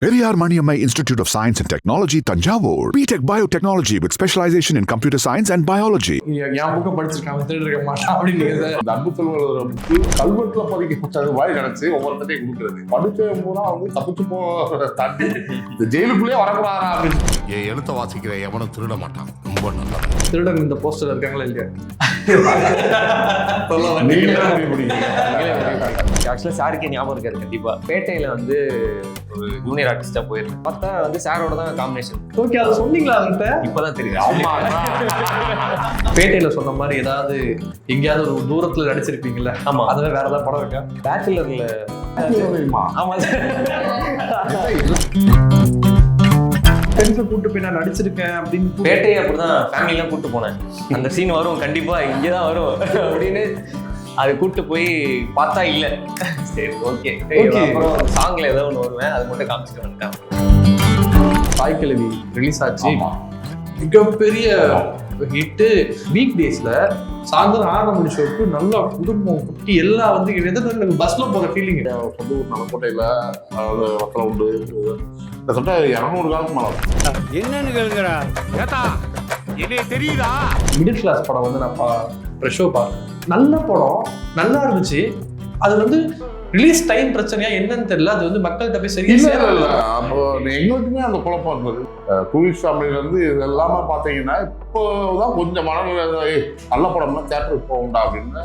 Periyar Maniammai Institute of Science and Technology, Tanjavur. B.Tech Biotechnology with specialization in computer science and biology. என் புக்கை படிச்சிருக்காங்க திருடுக்க மாட்டான் அப்படின்னு இந்த அன்பு செல்வங்களோட புக்கு கல்வெட்டுல பதிக்கப்பட்டது மாதிரி கிடைச்சு ஒவ்வொருத்தையும் கொடுக்குறது படிச்சவன் பூரா வந்து தப்பிச்சு போற தாண்டி இந்த ஜெயிலுக்குள்ளே வரக்கூடாதா அப்படின்னு என் எழுத்த வாசிக்கிற எவனும் திருட மாட்டான். ரொம்ப நல்லா திருடன் இந்த போஸ்டர் இருக்காங்களா இல்லையா? ஆக்சுவலாக சாருக்கே ஞாபகம் இருக்காது கண்டிப்பா. பேட்டையில வந்து ஒரு ஜூனியர் ஆர்டிஸ்டா போயிருக்கேன். பார்த்தா வந்து சாரோட தான் காம்பினேஷன். ஓகே, அதை சொன்னீங்களா அவர்கிட்ட? இப்பதான் தெரியும். ஆமா பேட்டையில சொன்ன மாதிரி ஏதாவது எங்கேயாவது ஒரு தூரத்துல நடிச்சிருப்பீங்கல்ல? ஆமா. அதுவே வேற ஏதாவது படம் இருக்கா? பேச்சுலர்ல ஆமா ஃப்ரெண்ட்ஸை கூட்டு போய் நான் நடிச்சிருக்கேன் அப்படின்னு பேட்டையை அப்படிதான் ஃபேமிலிலாம் கூட்டு போனேன். அந்த சீன் வரும் கண்டிப்பா, இங்கேதான் வரும் அப்படின்னு அது கூட்டு போய் பார்த்தா இல்ல. சரி ஓகே, அப்புறம் சாங்ல ஏதோ ஒன்று வருவேன், அது மட்டும் காமிச்சிட்டு வந்துட்டேன். தாய்க்கிழவி ரிலீஸ் ஆச்சு, மிகப்பெரிய ஹிட்டு. வீக் டேஸ்ல சாயந்தரம் 6 மணி ஷோக்கு நல்லா குடும்பம் குட்டி எல்லாம் வந்து எனக்கு பஸ்ல போற ஃபீலிங். சொந்த ஊர் நலக்கோட்டையில வத்தல உண்டு கிட்டத்தட்ட 200 காலத்துக்கு மேல. என்னன்னு கேளுங்கடா ஏத்தா என்னைய தெரியுதா? மிடில் கிளாஸ் படம் வந்து நான் ஷோ பார்த்தேன். நல்ல படம், நல்லா இருந்துச்சு. அது வந்து ரிலீஸ் டைம் பிரச்சனையா என்னன்னு தெரியல, அது வந்து மக்கள்கிட்ட போய் சரியா இல்ல அப்போ எங்களுக்குமே அந்த குழப்பம் இருந்தது. டூரிஸ்ட் ஃபேமிலில இருந்து இது எல்லாமே பாத்தீங்கன்னா இப்போதான் கொஞ்சம் மனநிலை நல்ல படம்னா தியேட்டருக்கு போகும்டா அப்படின்னு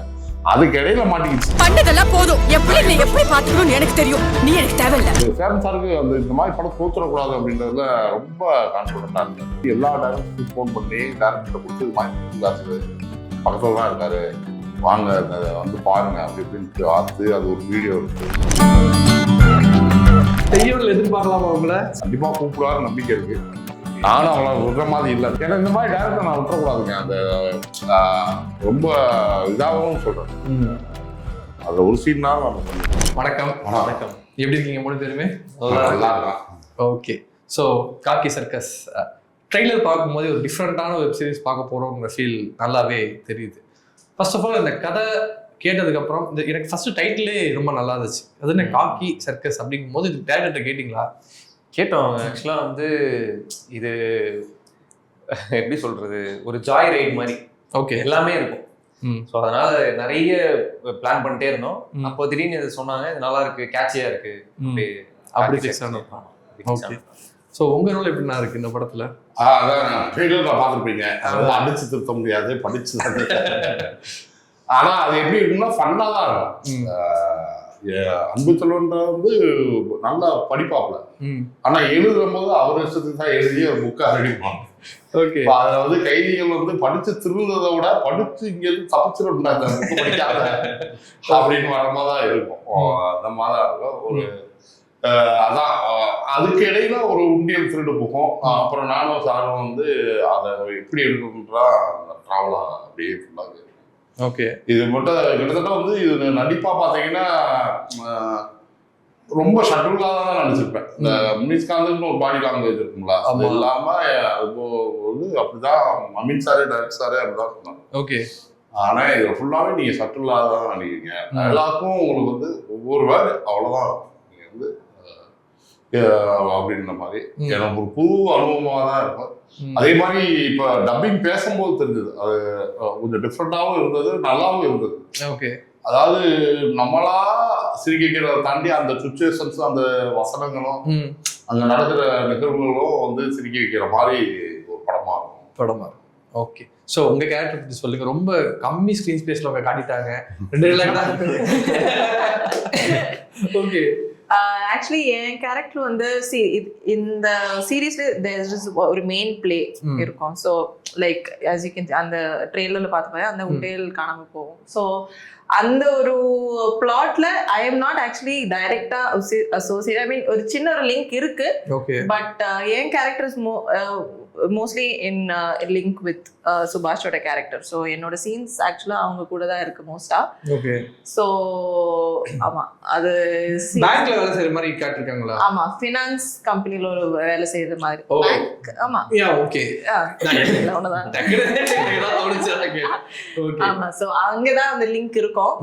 அதுக்கு இடையில மாட்டிக்கிச்சு. பண்ணதெல்லாம் போதும், எப்படி பாத்துக்கணும்னு எனக்கு தெரியும், நீ எனக்கு தேவையில்லை. சேரன் சாருக்கு அந்த இந்த மாதிரி படம் தோத்துடக்கூடாது அப்படின்றதுல ரொம்ப கான்ஃபிடண்டா இருந்தது. எல்லா டேரக்டருக்கும் ஃபோன் பண்ணி டேரக்டரை கொடுத்து வாங்கி பக்கத்துல தான் இருக்காரு, வாங்க வந்து பாருங்க அப்படி இப்படின்ட்டு ஆத்து அது ஒரு வீடியோ இருக்கு. செய்யல எதிர்பார்க்கலாமா அவங்கள? கண்டிப்பா கூப்பிடுவாரு நம்பிக்கை இருக்கு. நானும் அவங்கள விடுற மாதிரி இல்லை. ஏன்னா இந்த மாதிரி டேரக்டர் நான் விட்டுறக்கூடாதுங்க. அந்த ரொம்ப இதாகவும் சொல்றேன். அதுல ஒரு சீன் தான். வணக்கம். வணக்கம், எப்படி இருக்கீங்க 3 பேருமே? நல்லா இருக்கலாம். ஓகே, ஸோ காக்கி சர்க்கஸ் ட்ரெய்லர் பார்க்கும்போது ஒரு டிஃப்ரெண்டான வெப் சீரிஸ் பார்க்க போறோங்கிற ஃபீல் நல்லாவே தெரியுது. ஃபர்ஸ்ட் ஆஃப் ஆல் இந்த கதை கேட்டதுக்கப்புறம் எனக்கு ஃபர்ஸ்ட் டைட்டிலே ரொம்ப நல்லா இருந்துச்சு. அது என்ன காக்கி சர்க்கஸ் அப்படிங்கும் போது இது டேரக்டர்கிட்ட கேட்டிங்களா? கேட்டோம். ஆக்சுவலாக வந்து இது எப்படி சொல்றது, ஒரு ஜாய் ரைட் மாதிரி. ஓகே, எல்லாமே இருக்கும். ஸோ அதனால நிறைய பிளான் பண்ணிட்டே இருந்தோம். அப்போ திடீர்னு இது சொன்னாங்க, இது நல்லா இருக்கு, கேட்சியா இருக்கு, அப்படி ஃபிக்ஸ் ஆனோம். ஓகே, ஸோ உங்க ரோல் எப்படின்னா இருக்கு இந்த படத்துல? அதான் ட்ரெய்லர் பார்த்துருப்பீங்க. அதாவது அடிச்சு திருத்த முடியாது, படிச்சு ஆனா அது எப்படி இருக்குன்னா ஃபன்னா தான் இருக்கும். அன்பு செல்வன்ற வந்து நல்லா படிப்பாப்புல, ஆனா எழுதும் போது அவர் இஷ்டத்துக்கு தான் எழுதி ஒரு புக்கை அடிப்பாங்க. ஓகே, அதுல வந்து கைதிகள் வந்து படிச்சு திருந்ததை விட படிச்சு இங்க இருந்து தப்பிச்சிடும் படிக்காத அப்படின்னு வர மாதிரிதான் இருக்கும். அந்த மாதிரிதான் இருக்கும். ஒரு அதான் அதுக்கு இடையில ஒரு உண்டியல் திருடு போகும். அப்புறம் நானும் சாரும் வந்து அதை எப்படி எடுக்கணுன்றா டிராவலா அப்படியே ஃபுல்லாக. ஓகே, இது மட்டும் கிட்டத்தட்ட வந்து இது நடிப்பா பாத்தீங்கன்னா ரொம்ப ஷட்டிலாக தான் நடிச்சிருப்பேன். இந்த மினிஸ்காந்துன்னு ஒரு பாடி லாங்குவேஜ் இருக்குங்களா, அது இல்லாம வந்து அப்படிதான் அமீன் சாரே டைரக்டர் சாரே அப்படிதான் சொன்னாங்க. ஓகே, ஆனா இது ஃபுல்லாவே நீங்க ஷட்டிலாக தான் நடிக்கிறீங்க. எல்லாருக்கும் உங்களுக்கு வந்து ஒவ்வொரு வேர்டு அவ்வளவுதான் நீங்க வந்து அப்படின்ற மாதிரி எனக்கு ஒரு புது அனுபவமாக தான் இருக்கும். அதே மாதிரி இப்ப டப்பிங் பேசும்போது தெரிஞ்சது, அது கொஞ்சம் டிஃப்ரெண்டாகவும் இருந்தது, நல்லாவும் இருந்தது. ஓகே, அதாவது நம்மளா சிரிக்கிறத தாண்டி அந்த சுச்சுவேஷன்ஸ், அந்த வசனங்களும் அங்க நடக்கிற நிகழ்வுகளும் வந்து சிரிக்க வைக்கிற மாதிரி ஒரு படமா இருக்கும். ஓகே, ஸோ உங்க கேரக்டர் பத்தி சொல்லுங்க. ரொம்ப கம்மி ஸ்கிரீன் ஸ்பேஸ்ல அவங்க காட்டிட்டாங்க. 2 ஓகே, ஆக்சுவலி என் கேரக்டர் வந்து இந்த சீரீஸ்ல ஒரு மெயின் பிளே இருக்கும். So like as you can அந்த ட்ரெய்லர்ல பார்த்து அந்த உண்டையில் காணாம போகும். ஸோ அந்த ஒரு பிளாட்ல ஐ எம் நாட் ஆக்சுவலி டைரக்டா அசோசியேட். ஐ மீன் ஒரு சின்ன ஒரு லிங்க் இருக்கு. பட் என் character is mostly in link with சுபாஷோட கேரக்டர். ஸோ என்னோட சீன்ஸ் ஆக்சுவலா அவங்க கூட தான் இருக்கு மோஸ்டா. ஓகே, ஸோ ஆமா, அது பேங்க்ல வேலை செய்யற மாதிரி காட்டிருக்காங்களா? ஆமா, ஃபினான்ஸ் கம்பெனில ஒரு வேலை செய்யற மாதிரி. பேங்க். ஆமா, ஓகே, ஆமா. ஸோ அங்கதான் அந்த லிங்க் இருக்கும்.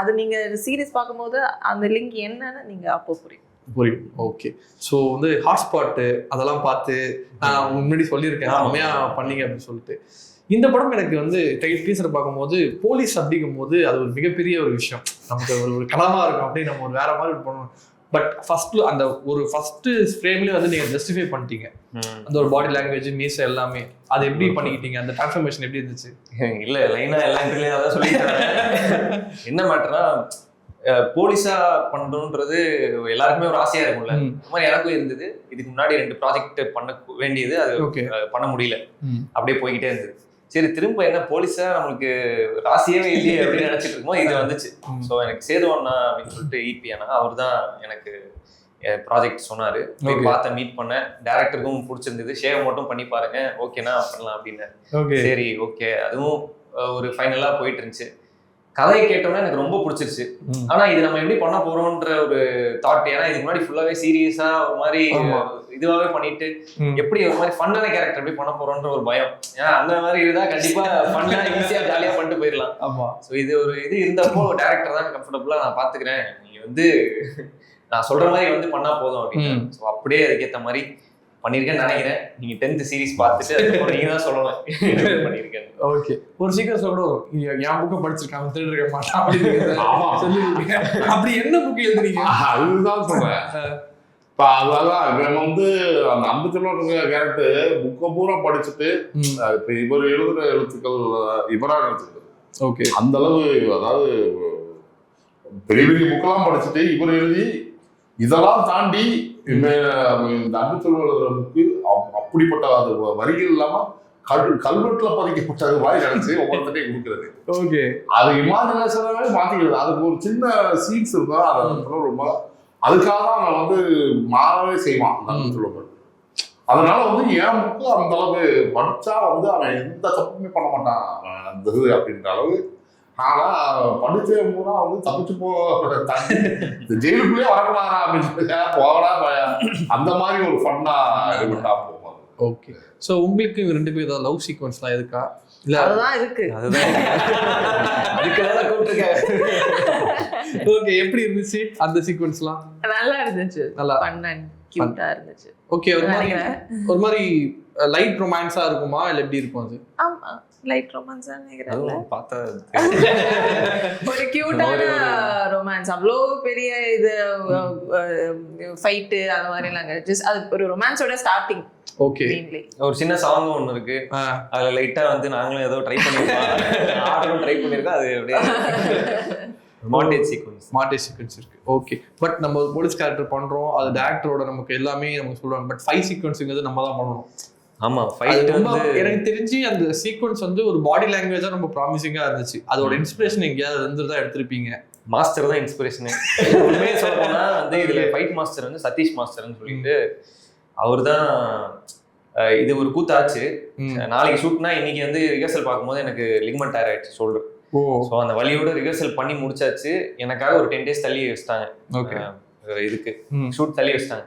அது நீங்க சீரீஸ் பார்க்கும்போது அந்த லிங்க் என்னன்னு நீங்க அப்போ புரியும். புரியும். ஓகே. ஸோ வந்து ஹாட்ஸ்பாட்டு அதெல்லாம் பார்த்து நான் முன்னாடி சொல்லியிருக்கேன் செம்மையா பண்ணீங்க அப்படின்னு சொல்லிட்டு. இந்த படம் எனக்கு வந்து டீசர் பார்க்கும்போது போலீஸ் அப்படிங்கும் போது அது ஒரு மிகப்பெரிய ஒரு விஷயம், நமக்கு ஒரு கனவா இருக்கும் அப்படியே நம்ம ஒரு வேற மாதிரி பண்ணணும். பட் அந்த ஒரு ஃபர்ஸ்ட் ஃப்ரேம்லேயே வந்து நீங்க ஜஸ்டிஃபை பண்ணிட்டீங்க அந்த ஒரு பாடி லாங்குவேஜ் மீச எல்லாமே. அது எப்படி பண்ணிக்கிட்டீங்க, அந்த டிரான்ஸ்ஃபர்மேஷன் எப்படி இருந்துச்சு? இல்ல லைனா எல்லாம் இன்டர்வியூல அதான் சொல்லிட்டாங்க. என்ன மேட்டர்னா போலீஸா பண்ணணுன்றது எல்லாருக்குமே ஒரு ஆசையா இருக்கும்ல, இந்த மாதிரி எனக்கும் இருந்தது. இதுக்கு முன்னாடி 2 ப்ராஜெக்ட் பண்ண வேண்டியது, அது பண்ண முடியல, அப்படியே போய்கிட்டே இருந்தது. சரி திரும்ப என்ன போலீஸா நம்மளுக்கு ராசியாவே இல்லையே அப்படின்னு நினைச்சிட்டு இருக்கோம். இது வந்துச்சு. ஸோ எனக்கு சேதுவண்ணா அப்படின்னு சொல்லிட்டு ஈபி அண்ணா, அவர் தான் எனக்கு ப்ராஜெக்ட் சொன்னாரு. பார்த்த மீட் பண்ணேன், டேரக்டருக்கும் பிடிச்சிருந்தது. ஷேவ் மட்டும் பண்ணி பாருங்க, ஓகேனா பண்ணலாம் அப்படின்னு. சரி ஓகே, அதுவும் ஒரு ஃபைனலா போயிட்டு இருந்துச்சு. கதையை கேட்டோம்னா எனக்கு ரொம்ப பிடிச்சிருச்சு. ஆனா இது நம்ம எப்படி பண்ண போறோம்ன்ற ஒரு தாட், ஏன்னா இதுக்கு முன்னாடி ஃபுல்லாவே சீரியஸா ஒரு மாதிரி இதுவாவே பண்ணிட்டு எப்படி ஒரு மாதிரி ஃபன்னான கேரக்டர் எப்படி பண்ண போறோம்ன்ற ஒரு பயம். ஏன்னா அந்த மாதிரி இருந்தா கண்டிப்பா ஃபன்னா ஈஸியா ஜாலியா பண்ணிட்டு போயிடலாம். ஆமா. ஸோ இது ஒரு இது இருந்தப்போ டேரக்டர் தான் கம்ஃபர்டபுளா நான் பாத்துக்கிறேன், நீங்க வந்து நான் சொல்ற மாதிரி வந்து பண்ணா போதும் அப்படின்னு. ஸோ அப்படியே அதுக்கேற்ற மாதிரி பண்ணிருக்கேன்னு நினைக்கிறேன். நீங்க 10th சீரிஸ் பார்த்துட்டு அதுக்கப்புறம் நீங்க தான் சொல்லணும் பண்ணிருக்கேன். ஓகே. ஒரு சீக்கிரம் கூட என் புக்கை படிச்சிருக்காங்க திருட்டு இருக்க மாட்டான் அப்படின்னு அப்படி என்ன புக் எழுதுறீங்க? அதுதான் சொல்றேன். இப்போ அதான் நம்ம வந்து அந்த 50 கேரக்டர் புக்கை பூரா படிச்சுட்டு இப்போ இவர் எழுதுற எழுத்துக்கள் இவரா எழுத்துக்கள். ஓகே. அந்த அளவு, அதாவது பெரிய பெரிய புக்கெல்லாம் படிச்சுட்டு இவர் எழுதி இதெல்லாம் தாண்டி இந்த 50 புக்கு அப்படிப்பட்ட அது வரிகள் இல்லாம கல்வெட்டுல பதிக்கப்பட்டது மாதிரி நினைச்சு ஒவ்வொருத்தையும் கொடுக்குறது. ஓகே. அது இமேஜினேஷனாவே மாத்திக்கிறது. அதுக்கு ஒரு சின்ன சீன்ஸ் இருக்கும், அதை ரொம்ப அதுக்காக தான் அவன் வந்து மாறவே செய்வான் அந்த 50. அதனால வந்து என் புக்கு அந்த அளவு படிச்சா வந்து அவன் எந்த தப்புமே பண்ண மாட்டான் அந்த இது அப்படின்ற அளவு. ஆனா படிச்ச பூரா வந்து தப்பிச்சு இந்த ஜெயிலுக்குள்ளேயே வரக்கூடாதா அப்படின்னு போகடா அந்த மாதிரி ஒரு ஃபன்னா எடுபட்டா போகும். ஓகே. ஸோ உங்களுக்கு 2 பேர் ஏதாவது லவ் சீக்வன்ஸ்லாம் இருக்கா? இல்ல அதுதான் இருக்கு. அதுக்குதான் கூப்பிட்டுருக்கேன். ஓகே. எப்படி இருந்துச்சு அந்த சீக்வன்ஸ்லாம்? நல்லா இருந்துச்சு, நல்லா ஃபன் கியூட்டா இருந்துச்சு. ஓகே. ஒரு மாதிரி லைட் ரொமான்ஸா இருக்குமா இல்ல எப்படி இருக்கும் அது? ஆமா லைட் ரொமான்ஸா நினைக்கிறேன். பார்த்தா ஒரு கியூட்டான ரொமான்ஸ், அவ்வளோ பெரிய இது ஃபைட் அந்த மாதிரி இல்லைங்க. ஜஸ்ட் அது ஒரு ரொமான்ஸோட ஸ்டார்டிங். ஓகே. ஒரு சின்ன சாங் ஒன்று இருக்கு, அதுல லைட்டா வந்து நாங்களும் ஏதோ ட்ரை பண்ணிருக்கோம், ஆர்டரும் ட்ரை பண்ணிருக்கோம். அது அப்படியே மாண்டேஜ் சீக்வன்ஸ் இருக்கு. ஓகே. பட் நம்ம போலீஸ் கேரக்டர் பண்றோம், அது டைரக்டரோட நமக்கு எல்லாமே நமக்கு சொல்றாங்க. பட் ஃபைட் சீக்வன்ஸ்ங்கிறது நம்ம தான் பண்ணணும். ஆமா. ஃபைட் வந்து எனக்கு தெரிஞ்சு அந்த சீக்வன்ஸ் வந்து ஒரு பாடி லாங்குவேஜா ரொம்ப ப்ராமிசிங்கா இருந்துச்சு. அதோட இன்ஸ்பிரேஷன் எங்கேயாவது இருந்துதான் எடுத்திருப்பீங்க? மாஸ்டர் தான் இன்ஸ்பிரேஷன். உண்மையே சொல்ல போனா வந்து இதுல ஃபைட் மாஸ்டர் வந்து சதீஷ் மாஸ்டர்னு சொல்லிட்டு அவர் தான். இது ஒரு கூத்தாச்சு. நாளைக்கு ஷூட்னா இன்னைக்கு வந்து ரிஹர்சல் பார்க்கும்போது எனக்கு லிக்மெண்ட் டயர் ஆயிடுச்சு ஷோல்டர். ஸோ அந்த வலியோட ரிஹர்சல் பண்ணி முடிச்சாச்சு. எனக்காக ஒரு 10 days தள்ளி வச்சிட்டாங்க. ஓகே. இதுக்கு ஷூட் தள்ளி வச்சிட்டாங்க.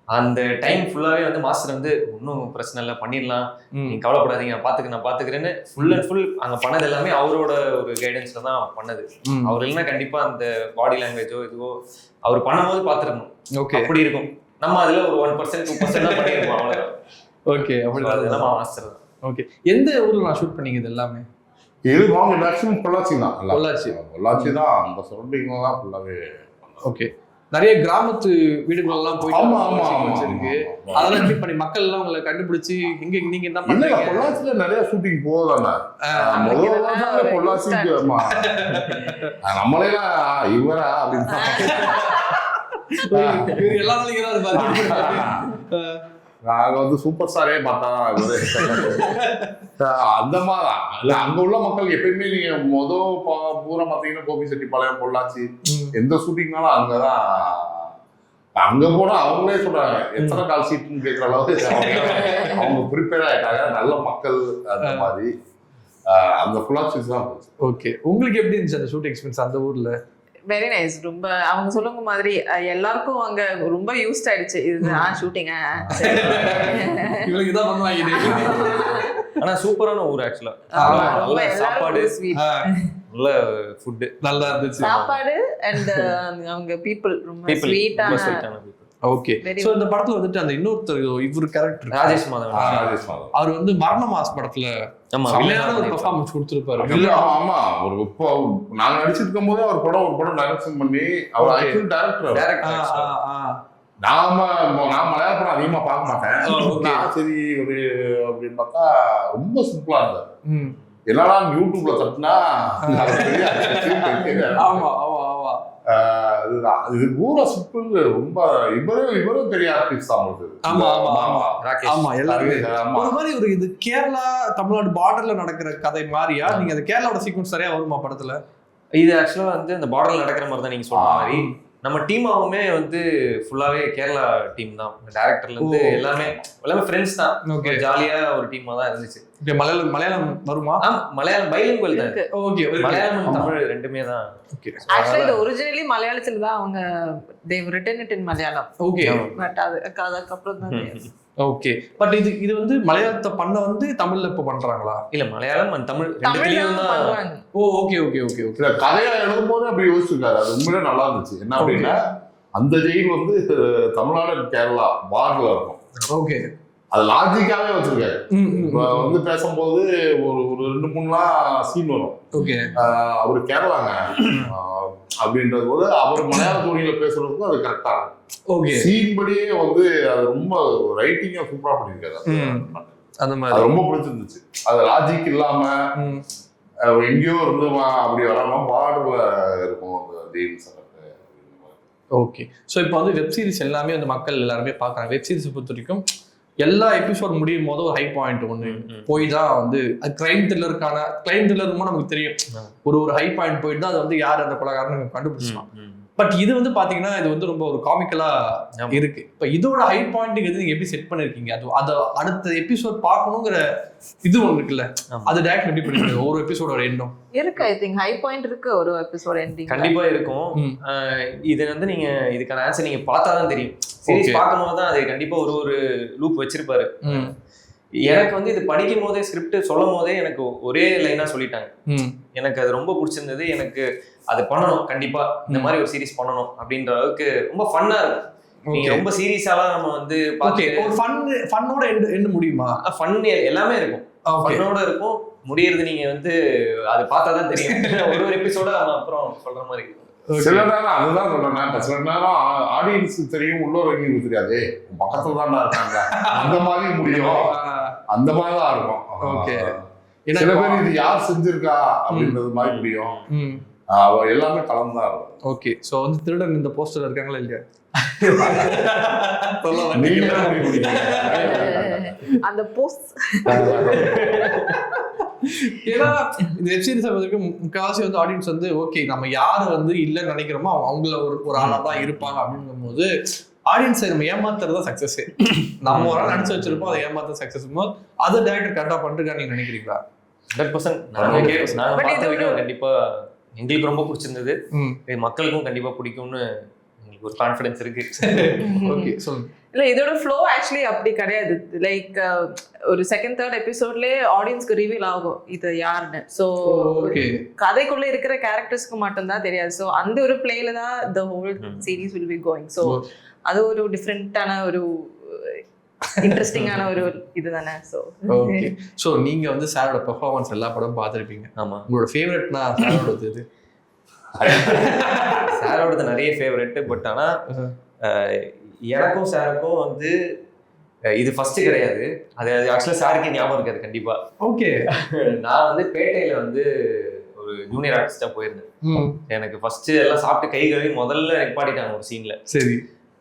அந்த டைம் ஃபுல்லாவே வந்து மாஸ்டர் வந்து ஒன்றும் பிரச்சனை இல்லை பண்ணிடலாம், நீங்க கவலைப்படாதீங்க, நான் பாத்துக்கிறேன்னு ஃபுல் அண்ட் ஃபுல் அங்க பண்ணது எல்லாமே அவரோட ஒரு கைடன்ஸ்ல தான் பண்ணது. அவர் இல்லைன்னா கண்டிப்பா அந்த பாடி லாங்குவேஜோ இதுவோ அவர் பண்ணும்போது பாத்துருக்கணும். ஓகே. அப்படி இருக்கும். நம்ம அதுல ஒரு 1% 2% தான் பண்ணிருப்போம், அவ்வளவுதான். ஓகே. அப்படி அதெல்லாம் மாஸ்டர் தான். ஓகே. எந்த ஊர்ல நான் ஷூட் பண்ணீங்க இது எல்லாமே? இது வாங்க மேக்ஸிமம் பொள்ளாச்சி தான். பொள்ளாச்சி தான் அந்த சரௌண்டிங்ல தான் ஃபுல்லாவே. ஓகே. நிறைய கிராமத்து வீடுகளெல்லாம் போயிட்டு இருக்கு. அதெல்லாம் எப்படி பண்ணி மக்கள் எல்லாம் உங்களை கண்டுபிடிச்சு இங்க நீங்க என்ன பண்ணீங்க? பொள்ளாச்சியில நிறைய ஷூட்டிங் போதானே பொள்ளாச்சிக்கு. நம்மளேலாம் இவரா அப்படின்னு எல்லா நாளைக்கு தான் இருப்பாரு. நாங்க வந்து சூப்பர் ஸ்டாரே பார்த்தா அந்த மாதிரிதான். இல்ல அங்க உள்ள மக்கள் எப்பயுமே நீங்க பூரா பாத்தீங்கன்னா கோபிச்செட்டிப்பாளையம், பொள்ளாச்சி எந்த ஷூட்டிங்னாலும் அங்கதான். அங்க போனா அவங்களே சொல்றாங்க எத்தனை கால் சீட்டுன்னு கேட்கிற அளவுக்கு அவங்க ப்ரிப்பேர் ஆயிட்டாங்க. நல்ல மக்கள் அந்த மாதிரி அந்த பொள்ளாச்சி தான். ஓகே. உங்களுக்கு எப்படி இருந்துச்சு அந்த ஷூட் எக்ஸ்பீரியன்ஸ் அந்த ஊர்ல? Very nice. ரொம்ப அவங்க சொல்லுங்க மாதிரி எல்லாருக்கும் அங்க ரொம்ப யூஸ்ட் ஆயிடுச்சு. இது ஷூட்டிங்க இவங்களுக்கு தான் பண்ணுவாங்க. ஆனா சூப்பரான ஊர் ஆக்சுவலா. நல்ல சாப்பாடு, நல்ல ஃபுட்டு நல்லா இருந்துச்சு. சாப்பாடு அண்ட் அவங்க பீப்புள் ரொம்ப ஸ்வீட்டான. ஓகே. சோ இந்த படத்துல வந்துட்டு அந்த இன்னொருத்தர் இவரு கேரக்டர் ராஜேஷ் மாதவன் அவர் வந்து மரண மாஸ் படத்துல விளையாட ஒரு பெர்ஃபார்மன்ஸ் கொடுத்திருப்பாரு. ஆமா ஒரு இப்போ நாங்க நடிச்சிட்டு இருக்கும் போதே அவர் ஒரு படம் டைரக்ஷன் பண்ணி அவர் ஆக்சுவலி டைரக்டர். நான் மலையாள படம் அதிகமா பார்க்க மாட்டேன். நான் சரி ஒரு அப்படின்னு பார்த்தா ரொம்ப சிம்பிளா இருந்தாரு. என்னடா யூடியூப்ல தட்டினா இது பூரா சிம்பிள். ரொம்ப இவரும் பெரிய ஆர்டிஸ்ட் தான். ஒரு மாதிரி ஒரு இது கேரளா தமிழ்நாடு பார்டர்ல நடக்கிற கதை மாதிரியா? நீங்க அந்த கேரளாவோட சீக்வன்ஸ் சரியா வருமா படத்துல? இது ஆக்சுவலா வந்து அந்த பார்டர்ல நடக்கிற மாதிரி தான் நீங்க சொல்ற மாதிரி. நம்ம டீமாவுமே வந்து ஃபுல்லாவே கேரளா டீம் தான். டைரக்டர்ல இருந்து எல்லாமே ஃப்ரெண்ட்ஸ் தான். ஓகே, ஜாலியா ஒரு டீமா தான் இருந்துச்சு. ஓகே. மலையாளம் வருமா? மலையாளம் பைலிங்குவல் தான். ஓகே. மலையாளம் தமிழ் ரெண்டுமே தான். ஓகே. ஆக்சுவலி இது ஒரிஜினலி மலையாளத்துல தான் அவங்க they've written it in Malayalam. Okay. But அதுக்கு அப்புறம் தான். ஓகே. பட் இது வந்து மலையாளத்தை பண்ண வந்து தமிழ்ல இப்ப பண்றாங்களா? இல்ல, மலையாளம் அண்ட் தமிழ் ரெண்டுலயும் தான் பண்றாங்க. ஓகே. கதையா எழுதும் போது அப்படி யோசிச்சிருக்காரு. அது உண்மையிலே நல்லா இருந்துச்சு. என்ன அப்படின்னா அந்த ஜெயில் வந்து தமிழ்நாடு கேரளா பார்டர்ல இருக்கும். ஓகே. அது லாஜிக்காவே வச்சிருக்காரு. வந்து பேசும்போது ஒரு 2-3 சீன் வரும். ஓகே. அவரு கேரளாங்க அப்படின்றது போது அவர் மலையாள துணியில பேசுறதுக்கும் அது கரெக்டா இருக்கும். ஓகே. சீன் படியே வந்து அது ரொம்ப ரைட்டிங்கா சூப்பரா பண்ணிருக்காரு. அந்த மாதிரி ரொம்ப பிடிச்சிருந்துச்சு. அது லாஜிக் இல்லாம எங்கேயோ இருந்து அப்படி வராம பார்டர்ல இருக்கும் அந்த டீல்ஸ். ஓகே. ஸோ இப்போ வந்து வெப் சீரிஸ் எல்லாமே வந்து மக்கள் எல்லாருமே பார்க்குறாங்க. வெப் சீரிஸை பொறுத்த வரைக்கும் எல்லா எபிசோட் முடியும் போது ஒரு ஹை பாயிண்ட் ஒன்று போய் தான் வந்து அது கிரைம் த்ரில்லருமோ நமக்கு தெரியும். ஒரு ஹை பாயிண்ட் போயிட்டு தான் அது வந்து யார் அந்த கொலைகாரன்னு கண்டுபிடிச்சலாம். பட் இது வந்து பாத்தீங்கன்னா இது வந்து ரொம்ப ஒரு காமிக்கலா இருக்கு. இப்ப இதோட ஹை பாயிண்ட் எது நீங்க எப்படி செட் பண்ணிருக்கீங்க? அது அடுத்த எபிசோட் பார்க்கணுங்கிற இது ஒன்று இருக்குல்ல, அது டைரக்ட் எப்படி பண்ணிருக்கீங்க? ஒரு எபிசோட எண்டும் இருக்கு. ஐ திங்க் ஹை பாயிண்ட் இருக்கு. ஒரு எபிசோட் எண்டிங் கண்டிப்பா இருக்கும். இது வந்து நீங்க இதுக்கான ஆன்சர் நீங்க பார்த்தாதான் தெரியும். சீரிஸ் பார்க்கும்போது தான் அது கண்டிப்பா ஒரு லூப் வச்சிருப்பாரு. எனக்கு வந்து இது படிக்கும் போதே ஸ்கிரிப்ட் சொல்லும் போதே எனக்கு ஒரே லைனா சொல்லிட்டாங்க. எனக்கு அது ரொம்ப பிடிச்சிருந்தது. எனக்கு அது பண்ணணும், கண்டிப்பா இந்த மாதிரி ஒரு சீரிஸ் பண்ணணும் அப்படின்ற அளவுக்கு ரொம்ப ஃபன்னா இருக்கும். நீங்க ரொம்ப சீரியஸாலாம் நம்ம வந்து பாத்து ஒரு ஃபன்னோட எண்ட் முடியுமா? ஃபன் எல்லாமே இருக்கும். ஃபன்னோட இருக்கும். முடியறது நீங்க வந்து அது பார்த்தாதான் தெரியும். ஒரு எபிசோட நம்ம அப்புறம் சொல்ற மாதிரி. சில நேரம் அதுதான் சொல்றேன். சில நேரம் ஆடியன்ஸுக்கு தெரியும், உள்ளவங்களுக்கு தெரியாது. பக்கத்துல தான் இருக்காங்க அந்த மாதிரி முடியும். அந்த மாதிரிதான் இருக்கும். ஓகே. சில பேர் இது யார் செஞ்சிருக்கா அப்படின்றது மாதிரி முடியும். எல்லாமே கலந்துதான் இருக்கும். ஓகே. ஸோ வந்து திருடன் இந்த போஸ்டர் இருக்காங்களா இல்லையா? அந்த போஸ்ட் ஏன்னா இந்த வெப் சீரிஸ் முக்கால்வாசி வந்து ஆடியன்ஸ் வந்து ஓகே நம்ம யாரு வந்து இல்லைன்னு நினைக்கிறோமோ அவங்கள ஒரு ஆளா தான் இருப்பாங்க அப்படிங்கும் போது ஆடியன்ஸை நம்ம ஏமாத்துறதா சக்சஸ். நம்ம ஒரு ஆள் நினைச்சு வச்சிருப்போம், அதை ஏமாத்த சக்சஸ் போது அதை டைரக்டர் கரெக்டா பண்றான்னு நீங்க நினைக்கிறீங்களா? 100% நாங்க பார்த்த வரைக்கும் கண்டிப்பா எங்களுக்கு ரொம்ப பிடிச்சிருந்தது. மக்களுக்கும் கண்டிப்பா பிடிக்கும்னு எங்களுக்கு ஒரு கான்ஃபிடன்ஸ் இருக்கு. ஓகே, சொல்லுங்க. இல்ல இதோட ஃப்ளோ ஆக்சுவலி அப்படி கிடையாது. லைக் ஒரு செகண்ட் தேர்ட் எபிசோட்லயே ஆடியன்ஸ்க்கு ரிவீல் ஆகும் இது யாருன்னு. ஸோ கதைக்குள்ள இருக்கிற கேரக்டர்ஸ்க்கு மட்டும்தான் தெரியாது. ஸோ அந்த ஒரு பிளேல தான் the whole series will be going. So அது ஒரு டிஃப்ரெண்டான ஒரு இன்ட்ரெஸ்டிங்கான ஒரு இதுதானே. ஸோ நீங்க வந்து சாரோட பெர்ஃபார்மன்ஸ் எல்லா படமும் பார்த்துருப்பீங்க. ஆமா. உங்களோட ஃபேவரட்னா சாரோடது எது? சாரோடது நிறைய ஃபேவரட். பட் ஆனா எனக்கும் சாருக்கும் வந்து இது ஃபர்ஸ்ட் கிடையாது. அது ஆக்சுவலா சாருக்கு ஞாபகம் இருக்காது கண்டிப்பா. ஓகே. நான் வந்து பேட்டையில வந்து ஒரு ஜூனியர் ஆர்டிஸ்டா போயிருந்தேன். எனக்கு ஃபர்ஸ்ட் எல்லாம் சாப்பிட்டு கை கழுவி முதல்ல நிப்பாட்டிட்டாங்க ஒரு சீன்ல. சரி.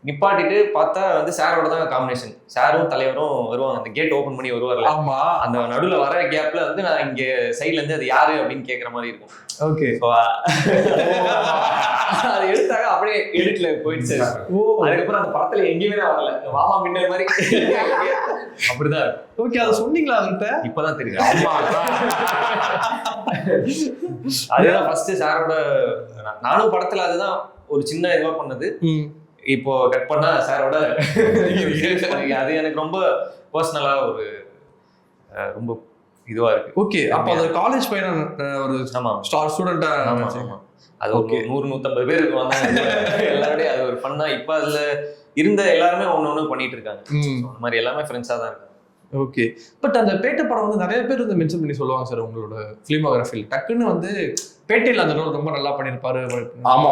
நிப்பாட்டிட்டு பார்த்தா வந்து சாரோட தான் காம்பினேஷன். சாரும் தலைவரும் வருவாங்க, அந்த கேட் ஓபன் பண்ணி வருவார்ல. ஆமா. அந்த நடுவுல வர கேப்ல வந்து நான் இங்க சைட்ல இருந்து அது யாரு அப்படின்னு கேக்குற மாதிரி இருக்கும். ஓகே. அது எடுத்தாங்க, அப்படியே எடிட்ல போயிடுச்சு. அதுக்கப்புறம் அந்த படத்துல எங்கேயுமே வரல, வாமா பின்ன மாதிரி அப்படிதான் இருக்கும். ஓகே, அதை சொன்னீங்களா அவர்கிட்ட? இப்பதான் தெரியும். அதுதான் ஃபர்ஸ்ட் சாரோட. நானும் படத்துல அதுதான் ஒரு சின்ன இதுவா பண்ணது. இப்போ கட் பண்ணா சாரோட அது எனக்கு ரொம்ப பர்சனலா ஒரு ரொம்ப இதுவா இருக்கு. ஓகே, அப்போ அது காலேஜ் பையனா ஒரு ஆமா ஸ்டார் ஸ்டூடெண்டா? ஆமா. அது ஒரு 100-150 பேர் இருப்பாங்க எல்லாரோடய. அது ஒரு ஃபன்னா. இப்போ அதுல இருந்த எல்லாருமே ஒண்ணு பண்ணிட்டு இருக்காங்க. அந்த மாதிரி எல்லாமே ஃப்ரெண்ட்ஸா தான் இருக்காங்க. ஓகே, பட் அந்த பேட்டை படம் வந்து நிறைய பேர் வந்து மென்ஷன் பண்ணி சொல்லுவாங்க சார், உங்களோட ஃபிலிமோகிராஃபியில் டக்குன்னு வந்து பேட்டையில் அந்த ரோல் ரொம்ப நல்லா பண்ணியிருப்பாரு. ஆமா.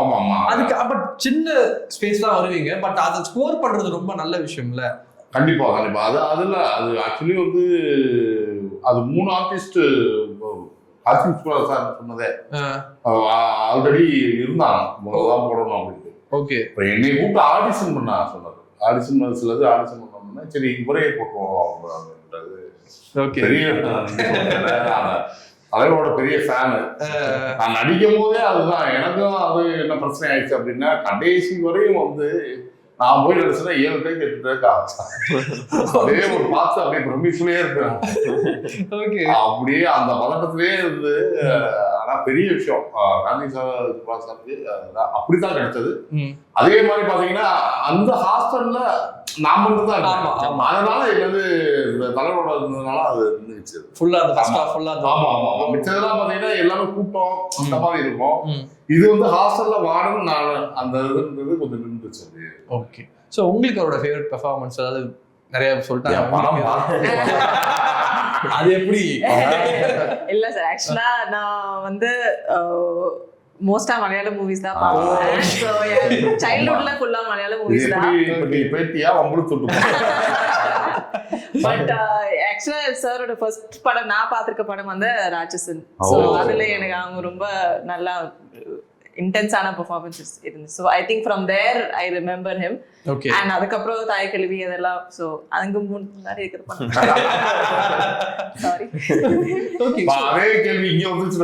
அதுக்கு பட் சின்ன ஸ்பேஸ் தான் வருவீங்க, பட் அதை ஸ்கோர் பண்றது ரொம்ப நல்ல விஷயம்ல. கண்டிப்பா. அது ஆக்சுவலி வந்து அது 3 ஆர்டிஸ்ட் சார் சொன்னதே ஆல்ரெடி இருந்தாங்க, முதல்தான் போடணும் அப்படின்ட்டு. ஓகே, இப்போ என்னை கூப்பிட்டு ஆடிஷன் பண்ண சொன்னார். ஆடிஷன் பண்ணோம்னா சரி முறையை போட்டுருவோம் அப்படின்றது. ஓகே, பெரிய தலைவரோட பெரிய ஃபேனு. நான் நடிக்கும் போதே அதுதான் எனக்கும். அது என்ன பிரச்சனை ஆயிடுச்சு அப்படின்னா, கடைசி வரையும் வந்து நான் போய் நடிச்சுன்னா 7 டேக் 8 டேக் அதே ஒரு பார்த்து அப்படியே பிரமிப்புலயே இருக்கேன். ஓகே, அப்படியே அந்த பதட்டத்திலே இருந்து. ஆனா பெரிய விஷயம் காந்தி சாருக்கு அப்படித்தான் கிடைச்சது. அதே மாதிரி பாத்தீங்கன்னா அந்த ஹாஸ்டல்ல நான் மட்டும் தான். அதனால என்னது இந்த தலைவரோட இருந்ததுனால அது இருந்துச்சு ஃபுல்லா. அந்த ஃபர்ஸ்ட் ஹாஃப் ஃபுல்லா. ஆமா. மிச்சதெல்லாம் பாத்தீங்கன்னா எல்லாமே கூட்டம் அந்த மாதிரி இருக்கும். இது வந்து ஹாஸ்டல்ல வாடணும். நான் அந்த இதுன்றது கொஞ்சம் நின்றுச்சு. ஓகே, ஸோ உங்களுக்கு அவரோட ஃபேவரட் பெர்ஃபார்மன்ஸ் அதாவது நிறைய சொல்லிட்டாங்க. அது எப்படி? இல்ல சார், ஆக்சுவலா நான் வந்து மோஸ்டா மலையாள மூவிஸ் தான் பார்ப்பேன். சோ சைல்ட்ஹுட்ல ஃபுல்லா மலையாள மூவிஸ் தான். இப்படி பேட்டியா உங்களுக்கு சொல்லுங்க. பட் ஆக்சுவலா சாரோட ஃபர்ஸ்ட் படம் நான் பார்த்திருக்க படம் வந்து ராட்சசன். சோ அதுல எனக்கு அவங்க ரொம்ப நல்லா இன்டென்ஸான பெர்ஃபார்மன்ஸஸ் இருந்துச்சு. So I think from there I remember him. Okay, and அதுக்கப்புறம் தாய் கல்வி அதெல்லாம். ஸோ அங்க முன்னாடி இருக்கிற சாரி. ஓகே, அதே கேள்வி இங்க வந்துச்சு.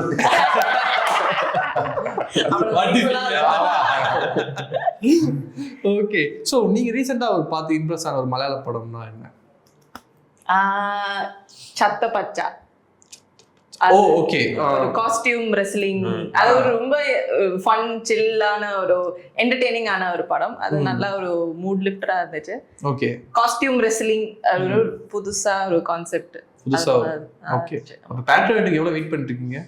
ஓகே, ஸோ நீங்க ரீசெண்டா ஒரு பார்த்து இம்ப்ரெஸ் ஆன ஒரு மலையாள படம்னா என்ன? சத்த பச்சா. ஓகே, ஒரு காஸ்டியூம் ரெஸ்லிங். அது ஒரு ரொம்ப ஃபன் சில்லான ஒரு என்டர்டெய்னிங் ஆன ஒரு படம். அது நல்ல ஒரு மூட் லிஃப்டரா இருந்துச்சு. ஓகே, காஸ்டியூம் ரெஸ்லிங் ஒரு புதுசா ஒரு கான்செப்ட். ஓகே, அப்ப பேட்ரியாட்டிக் எவ்வளவு வெயிட் பண்ணிட்டு இருக்கீங்க?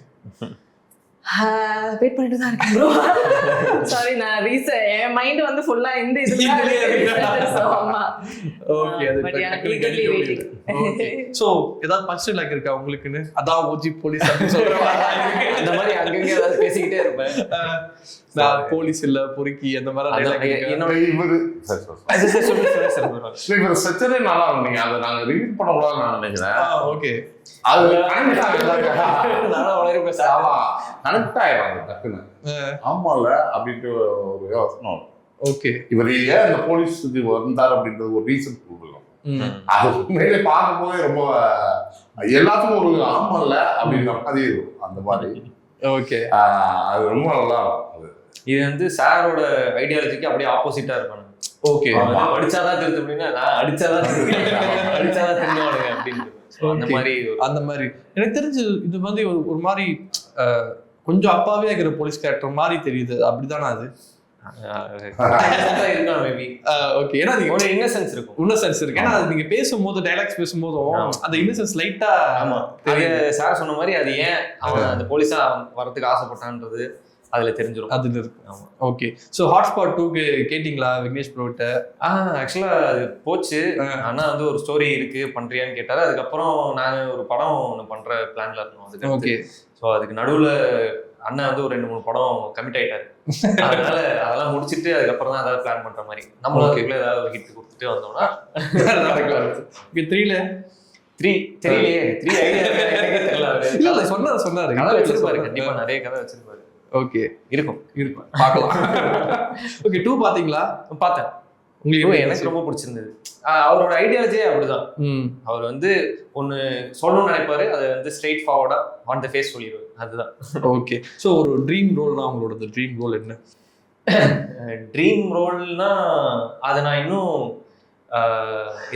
வெயிட் பண்ணிட்டு தான் இருக்கேன் ப்ரோ. சாரி, நான் என் மைண்ட் வந்து ஃபுல்லா இந்த இதுலயே இருக்கு. ஆமா. ஓகே, அது eagerly waiting. ஓகே, சோ ஏதாவது பஞ்ச் லைக் இருக்கா உங்களுக்குன்னு? அதான் ஓஜி போலீஸ் அப்படி சொல்றேன். அந்த மாதிரி அங்கங்க ஏதாவது பேசிக்கிட்டே இருப்பேன். நான் போலீஸ் இல்ல பொறுக்கி அந்த மாதிரி என்னோட இவரு செச்சரே நல்லா இருந்தீங்க. அதை நாங்க ரிவீல் பண்ண கூடாதுன்னு நான் நினைக்கிறேன். ஓகே, அது கனெக்ட் ஆயிடும் டக்குன்னு. ஆமால அப்படின்ட்டு ஒரு யோசனை. ஓகே, இவர் ஏன் இந்த போலீஸ் வந்தார் அப்படின்றது ஒரு ரீசன் கொடுக்கலாம். அது உண்மையிலே பார்க்கும் போதே ரொம்ப எல்லாத்துக்கும் ஒரு ஆமல்ல அப்படின்ற மாதிரி இருக்கும். அந்த மாதிரி ஓகே, அது ரொம்ப நல்லா இருக்கும். அது இது வந்து சாரோட ஐடியாலஜிக்கு அப்படியே ஆப்போசிட்டா இருப்பாங்க. ஓகே, அடிச்சாதான் திருத்து அப்படின்னா நான் அடிச்சாதான் திருந்துவானுங்க அப்படின்னு. அந்த மாதிரி எனக்கு தெரிஞ்சு இது வந்து ஒரு மாதிரி கொஞ்சம் அப்பாவே இருக்கிற போலீஸ் கேரக்டர் மாதிரி தெரியுது. அப்படிதானா? அது ஓகே, ஏன்னா நீங்க ஒரு இன்னசென்ஸ் இருக்கு. ஏன்னா அது நீங்க பேசும்போது டைலாக்ஸ் பேசும்போதும் அந்த இன்னசென்ஸ் லைட்டா. ஆமா, அது சார் சொன்ன மாதிரி அது ஏன் அவன் அந்த போலீஸா வரதுக்கு ஆசைப்பட்டான்றது அதுல தெரிஞ்சிடும். அதுல இருக்கு. ஆமா. ஓகே, சோ ஹாட்ஸ்பாட் 2க்கு கேட்டிங்களா விக்னேஷ் ப்ரோட்ட? ஆக்சுவலா அது போச்சு. ஆனா வந்து ஒரு ஸ்டோரி இருக்கு பண்றியான்னு கேட்டாரு. அதுக்கப்புறம் நான் ஒரு படம் ஒன்று பண்ற பிளான்ல இருக்கணும். அதுக்கு ஓகே, ஸோ அதுக்கு நடுவுல அண்ணன் வந்து ஒரு 2-3 படம் கமிட் ஆயிட்டாரு. அதனால அதெல்லாம் முடிச்சுட்டு அதுக்கப்புறம் தான் ஏதாவது பிளான் பண்ற மாதிரி நம்மளும் அதுக்குள்ள ஏதாவது ஒரு ஹிட் கொடுத்துட்டு வந்தோம்னா. 3 ஐடியா சொன்னாரு. கதை வச்சிருப்பாரு, கண்டிப்பா நிறைய கதை வச்சிருப்பாரு. ஓகே, இருக்கும் பார்க்கலாம். ஓகே, 2 பாத்தீங்களா? பார்த்தேன். உங்களுக்கு எனக்கு ரொம்ப பிடிச்சிருந்தது. அவரோட ஐடியாலஜியே அப்படிதான். அவர் வந்து ஒன்னு சொல்லணும்னு நினைப்பாரு, அதை வந்து ஸ்ட்ரெயிட் ஃபார்வர்டா ஆன் த ஃபேஸ் சொல்லிடுவாரு. அதுதான். ஓகே, ஸோ ஒரு ட்ரீம் ரோல்னா உங்களோட ட்ரீம் ரோல் என்ன? ட்ரீம் ரோல்னா அதை நான் இன்னும்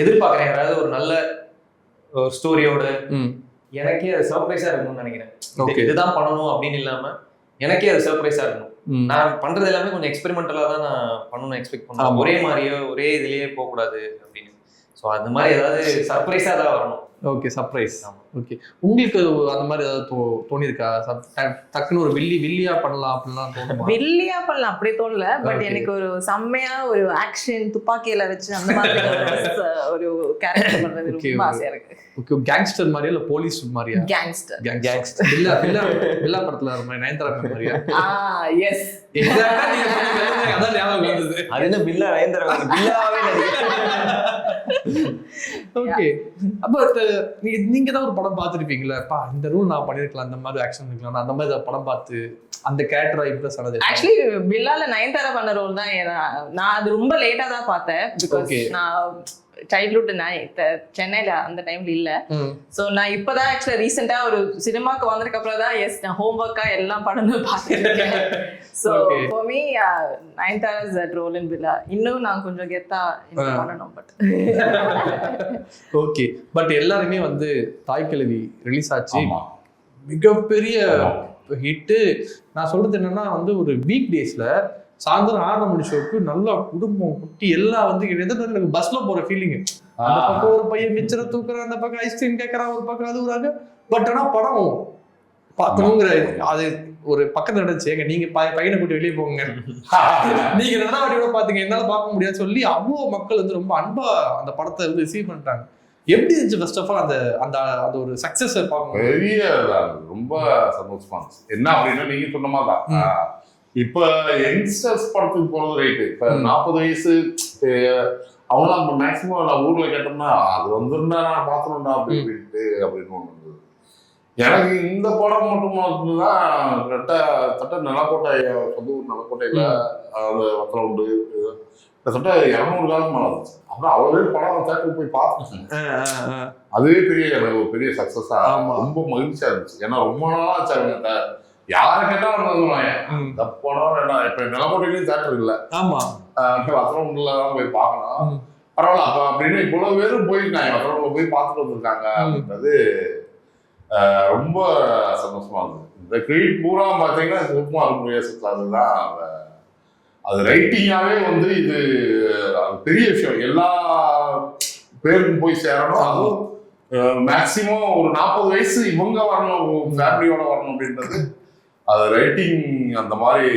எதிர்பார்க்குறேன். யாராவது ஒரு நல்ல ஒரு ஸ்டோரியோட எனக்கே அது சர்ப்ரைஸா இருக்கணும்னு நினைக்கிறேன். இதுதான் பண்ணணும் அப்படின்னு இல்லாம எனக்கே அது சர்ப்ரைஸா இருக்கணும். நான் பண்றது எல்லாமே கொஞ்சம் எக்ஸ்பெரிமெண்டலா தான் நான் பண்ணணும்னு எக்ஸ்பெக்ட் பண்ணுவேன். ஒரே மாதிரியோ ஒரே இதுலயே போகக்கூடாது அப்படின்னு. ஸோ அந்த மாதிரி ஏதாவது சர்ப்ரைஸாக தான் வரணும். Okay, surprise. ஓகே, உங்களுக்கு அந்த மாதிரி ஏதாவது தோணியிருக்கா? டக்குன்னு ஒரு வில்லியா பண்ணலாம் அப்படிலாம் தோணுமா? வில்லியா பண்ணலாம் அப்படி தோணல. பட் எனக்கு ஒரு செம்மையா ஒரு ஆக்ஷன் துப்பாக்கியில வச்சு அந்த மாதிரி ஒரு கேரக்டர் பண்றது ரொம்ப ஆசையா இருக்கு. ஓகே, கேங்ஸ்டர் மாதிரியா இல்ல போலீஸ் மாதிரியா? கேங்ஸ்டர் வில்லா படத்துல வர மாதிரி நயன்தாரா மாதிரியா? எஸ், எக்ஸாக்ட்டா நீங்க சொன்னீங்க, அதான் ஞாபகம் வந்தது. அது என்ன பில்லா நயன்தாரா பில்லாவே ஓகே. அப்ப நீங்க தான் ஒரு படம் பார்த்துருப்பீங்களா, இந்த ரூல் நான் பண்ணிருக்கலாம், அந்த மாதிரி ஆக்ஷன் பண்ணிருக்கலாம், அந்த மாதிரி படம் பார்த்து அந்த கேரக்டரா இம்ப்ரெஸ் ஆனது? ஆக்சுவலி பில்லால நயன்தாரா பண்ண ரோல் தான் நான் அது ரொம்ப லேட்டா தான் பார்த்தேன். பிகாஸ் நான் சைல்ட்ஹுட் சென்னையில அந்த டைம்ல இல்ல. சோ நான் இப்பதான் ஆக்சுவலா ரீசெண்டா ஒரு சினிமாக்கு வந்ததுக்கு அப்புறம் தான் எஸ் நான் ஹோம்ஒர்க்கா எல்லாம் படமும் பார்த்துருக்கேன். So for me Nayanthara's that role in Billa. இன்னும் நான் கொஞ்சம் கெத்தா பண்ணணும். பட் ஓகே, பட் எல்லாருமே வந்து தாய் கிழவி ரிலீஸ் ஆச்சு, மிகப்பெரிய ஹிட்டு. நான் சொல்றது என்னன்னா வந்து ஒரு வீக் டேஸ்ல சாயந்தரம் 6 மணி ஷோக்கு நல்லா குடும்பம் குட்டி எல்லாம் வந்து எனக்கு பஸ்ல போற ஃபீலிங். அந்த பக்கம் ஒரு பையன் மிச்சரை தூக்குறான், அந்த பக்கம் ஐஸ்கிரீம் கேட்கறான், ஒரு பக்கம் அழுகுறாங்க. பட் ஆனா படம் பார்க்கணுங்கிற அது ஒரு பக்கத்துல நடந்துச்சு. நீங்க பையனை கூட்டி வெளியே போங்க, நீங்க நடனாவட்டியோட பாத்தீங்க, என்னால பார்க்க முடியாது சொல்லி அவ்வளவு மக்கள் வந்து ரொம்ப அன்பா அந்த படத்தை வந்து ரிசீவ் பண்ணிட்டாங்க. எப்படி இருந்துச்சு ஃபர்ஸ்ட் ஆஃப் ஆல் அந்த அந்த அந்த ஒரு சக்சஸ் பார்க்க? பெரிய ரொம்ப சந்தோஷமா இருந்துச்சு. என்ன அப்படின்னா நீங்க சொன்ன மாதிரிதான், இப்ப யங்ஸ்டர்ஸ் படத்துக்கு போறது ரைட்டு. இப்ப 40 வயசு அவங்களாம் மேக்சிமம் நான் ஊர்ல கேட்டோம்னா அது வந்துருந்தா நான் பாத்துருந்தா அப்படின்னு ஒண்ணு இருந்தது. எனக்கு இந்த படம் மட்டும்தான் தட்ட நிலக்கோட்டை, சொந்த ஊர் நிலக்கோட்டையில அந்த வத்தல உண்டு கிட்டத்தட்ட 200 காலம் மேல இருந்துச்சு. அப்புறம் அவ்வளவு படம் தேட்டருக்கு போய் பார்த்துட்டேன். அதுவே எனக்கு ஒரு பெரிய சக்சஸா ரொம்ப மகிழ்ச்சியா இருந்துச்சு. ஏன்னா ரொம்ப நாளா ஆச்சாங்க, யார கேட்டாலும் இந்த படம் என்ன இப்ப நிலக்கோட்டையிலயும் தேட்டர் இல்ல, வத்தலகுண்டுலதான் போய் பார்க்கணும். பரவாயில்ல அப்ப அப்படின்னு இவ்வளவு பேரும் போயிருக்காங்க, வத்தலகுண்டுல போய் பார்த்துட்டு வந்திருக்காங்க அப்படின்றது ரொம்ப சந்தோஷமா இருந்தது. இந்த கிரெடிட் பூரா பாத்தீங்கன்னா சுகுமார் முருகேசன் அதுதான். அது ரைட்டிங்காவே வந்து இது பெரிய விஷயம், எல்லா பேருக்கும் போய் சேரணும். அதுவும் மேக்சிமம் ஒரு 40 வயசு இவங்க வரணும், ஃபேமிலியோட வரணும் அப்படின்றது அது ரைட்டிங் அந்த மாதிரி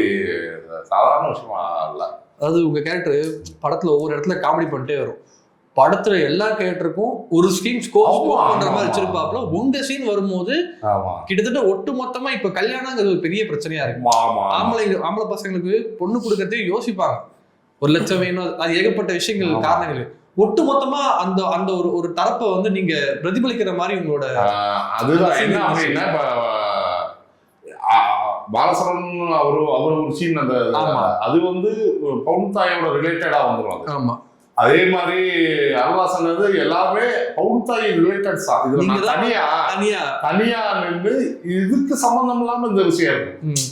சாதாரண விஷயமா இல்லை. அதாவது உங்க கேரக்டர் படத்துல ஒவ்வொரு இடத்துல காமெடி பண்ணிட்டே வரும். படத்துல எல்லா கேரக்டருக்கும் ஒரு சீன் ஸ்கோப் பண்ற மாதிரி வச்சிருப்பாப்ல. உங்க சீன் வரும்போது கிட்டத்தட்ட ஒட்டு மொத்தமா இப்ப கல்யாணங்கிறது ஒரு பெரிய பிரச்சனையா இருக்கு. ஆம்பளை பசங்களுக்கு பொண்ணு கொடுக்கறதே யோசிப்பாங்க, 1 லட்சம் வேணும், அது ஏகப்பட்ட விஷயங்கள் காரணங்கள். ஒட்டு மொத்தமா அந்த அந்த ஒரு தரப்பை வந்து நீங்க பிரதிபலிக்கிற மாதிரி உங்களோட அதுதான் என்ன அப்படின்னா, பாலசரன் அவர் ஒரு சீன் அந்த அது வந்து பவுன் தாயோட ரிலேட்டடா வந்துடும். ஆமா, அதே மாதிரி அருள்வாசன் வந்து எல்லாமே பவுன் தாய் ரிலேட்டட் தான். இதுல தனியா நின்று இதுக்கு சம்பந்தம் இல்லாம இந்த விஷயம் இருக்கு.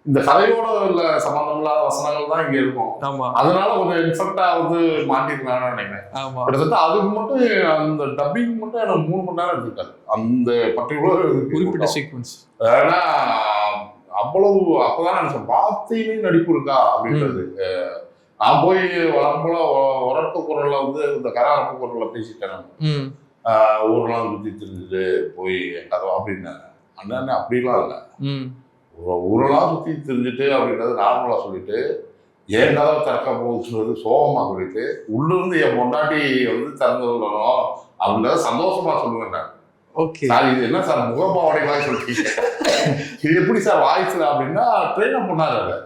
இந்த கதையோட உள்ள சம்பந்தம் இல்லாத வசனங்கள் தான் இங்க இருக்கும். அதனால கொஞ்சம் இன்ஃபெக்டா வந்து மாட்டிருக்கலாம்னு நினைக்கிறேன். கிட்டத்தட்ட அதுக்கு மட்டும் அந்த டப்பிங் மட்டும் எனக்கு 3 மணி நேரம் எடுத்துக்காது, அந்த பர்டிகுலர் குறிப்பிட்ட சீக்வன்ஸ். ஏன்னா அவ்வளவு அப்பதான் நினைச்சேன் பார்த்தீங்க நடிப்பு இருக்கா அப்படின்றது. நான் போய் வளர்க்கும் போல உரப்பு குரல்ல வந்து இந்த கராரப்பு குரல்ல பேசிட்டேன். ஊரெல்லாம் சுத்தி தெரிஞ்சுட்டு போய் கதை அப்படின்னு அண்ணன் அப்படிலாம் இல்லை. ஊரெல்லாம் சுத்தி தெரிஞ்சுட்டு அப்படின்றது நார்மலா சொல்லிட்டு என் கதை திறக்க போகுதுன்றது சோகமா சொல்லிட்டு உள்ளிருந்து என் பொண்டாட்டி வந்து திறந்து விடணும் அப்படின்றத சந்தோஷமா சொல்லுவேன் நான். சார் இது என்ன சார் முகப்பாவடை வாய்ஸ் சொல்லிட்டீங்க, இது எப்படி சார் வாய்ஸ் அப்படின்னா ட்ரெயின் பண்ணாரு அதை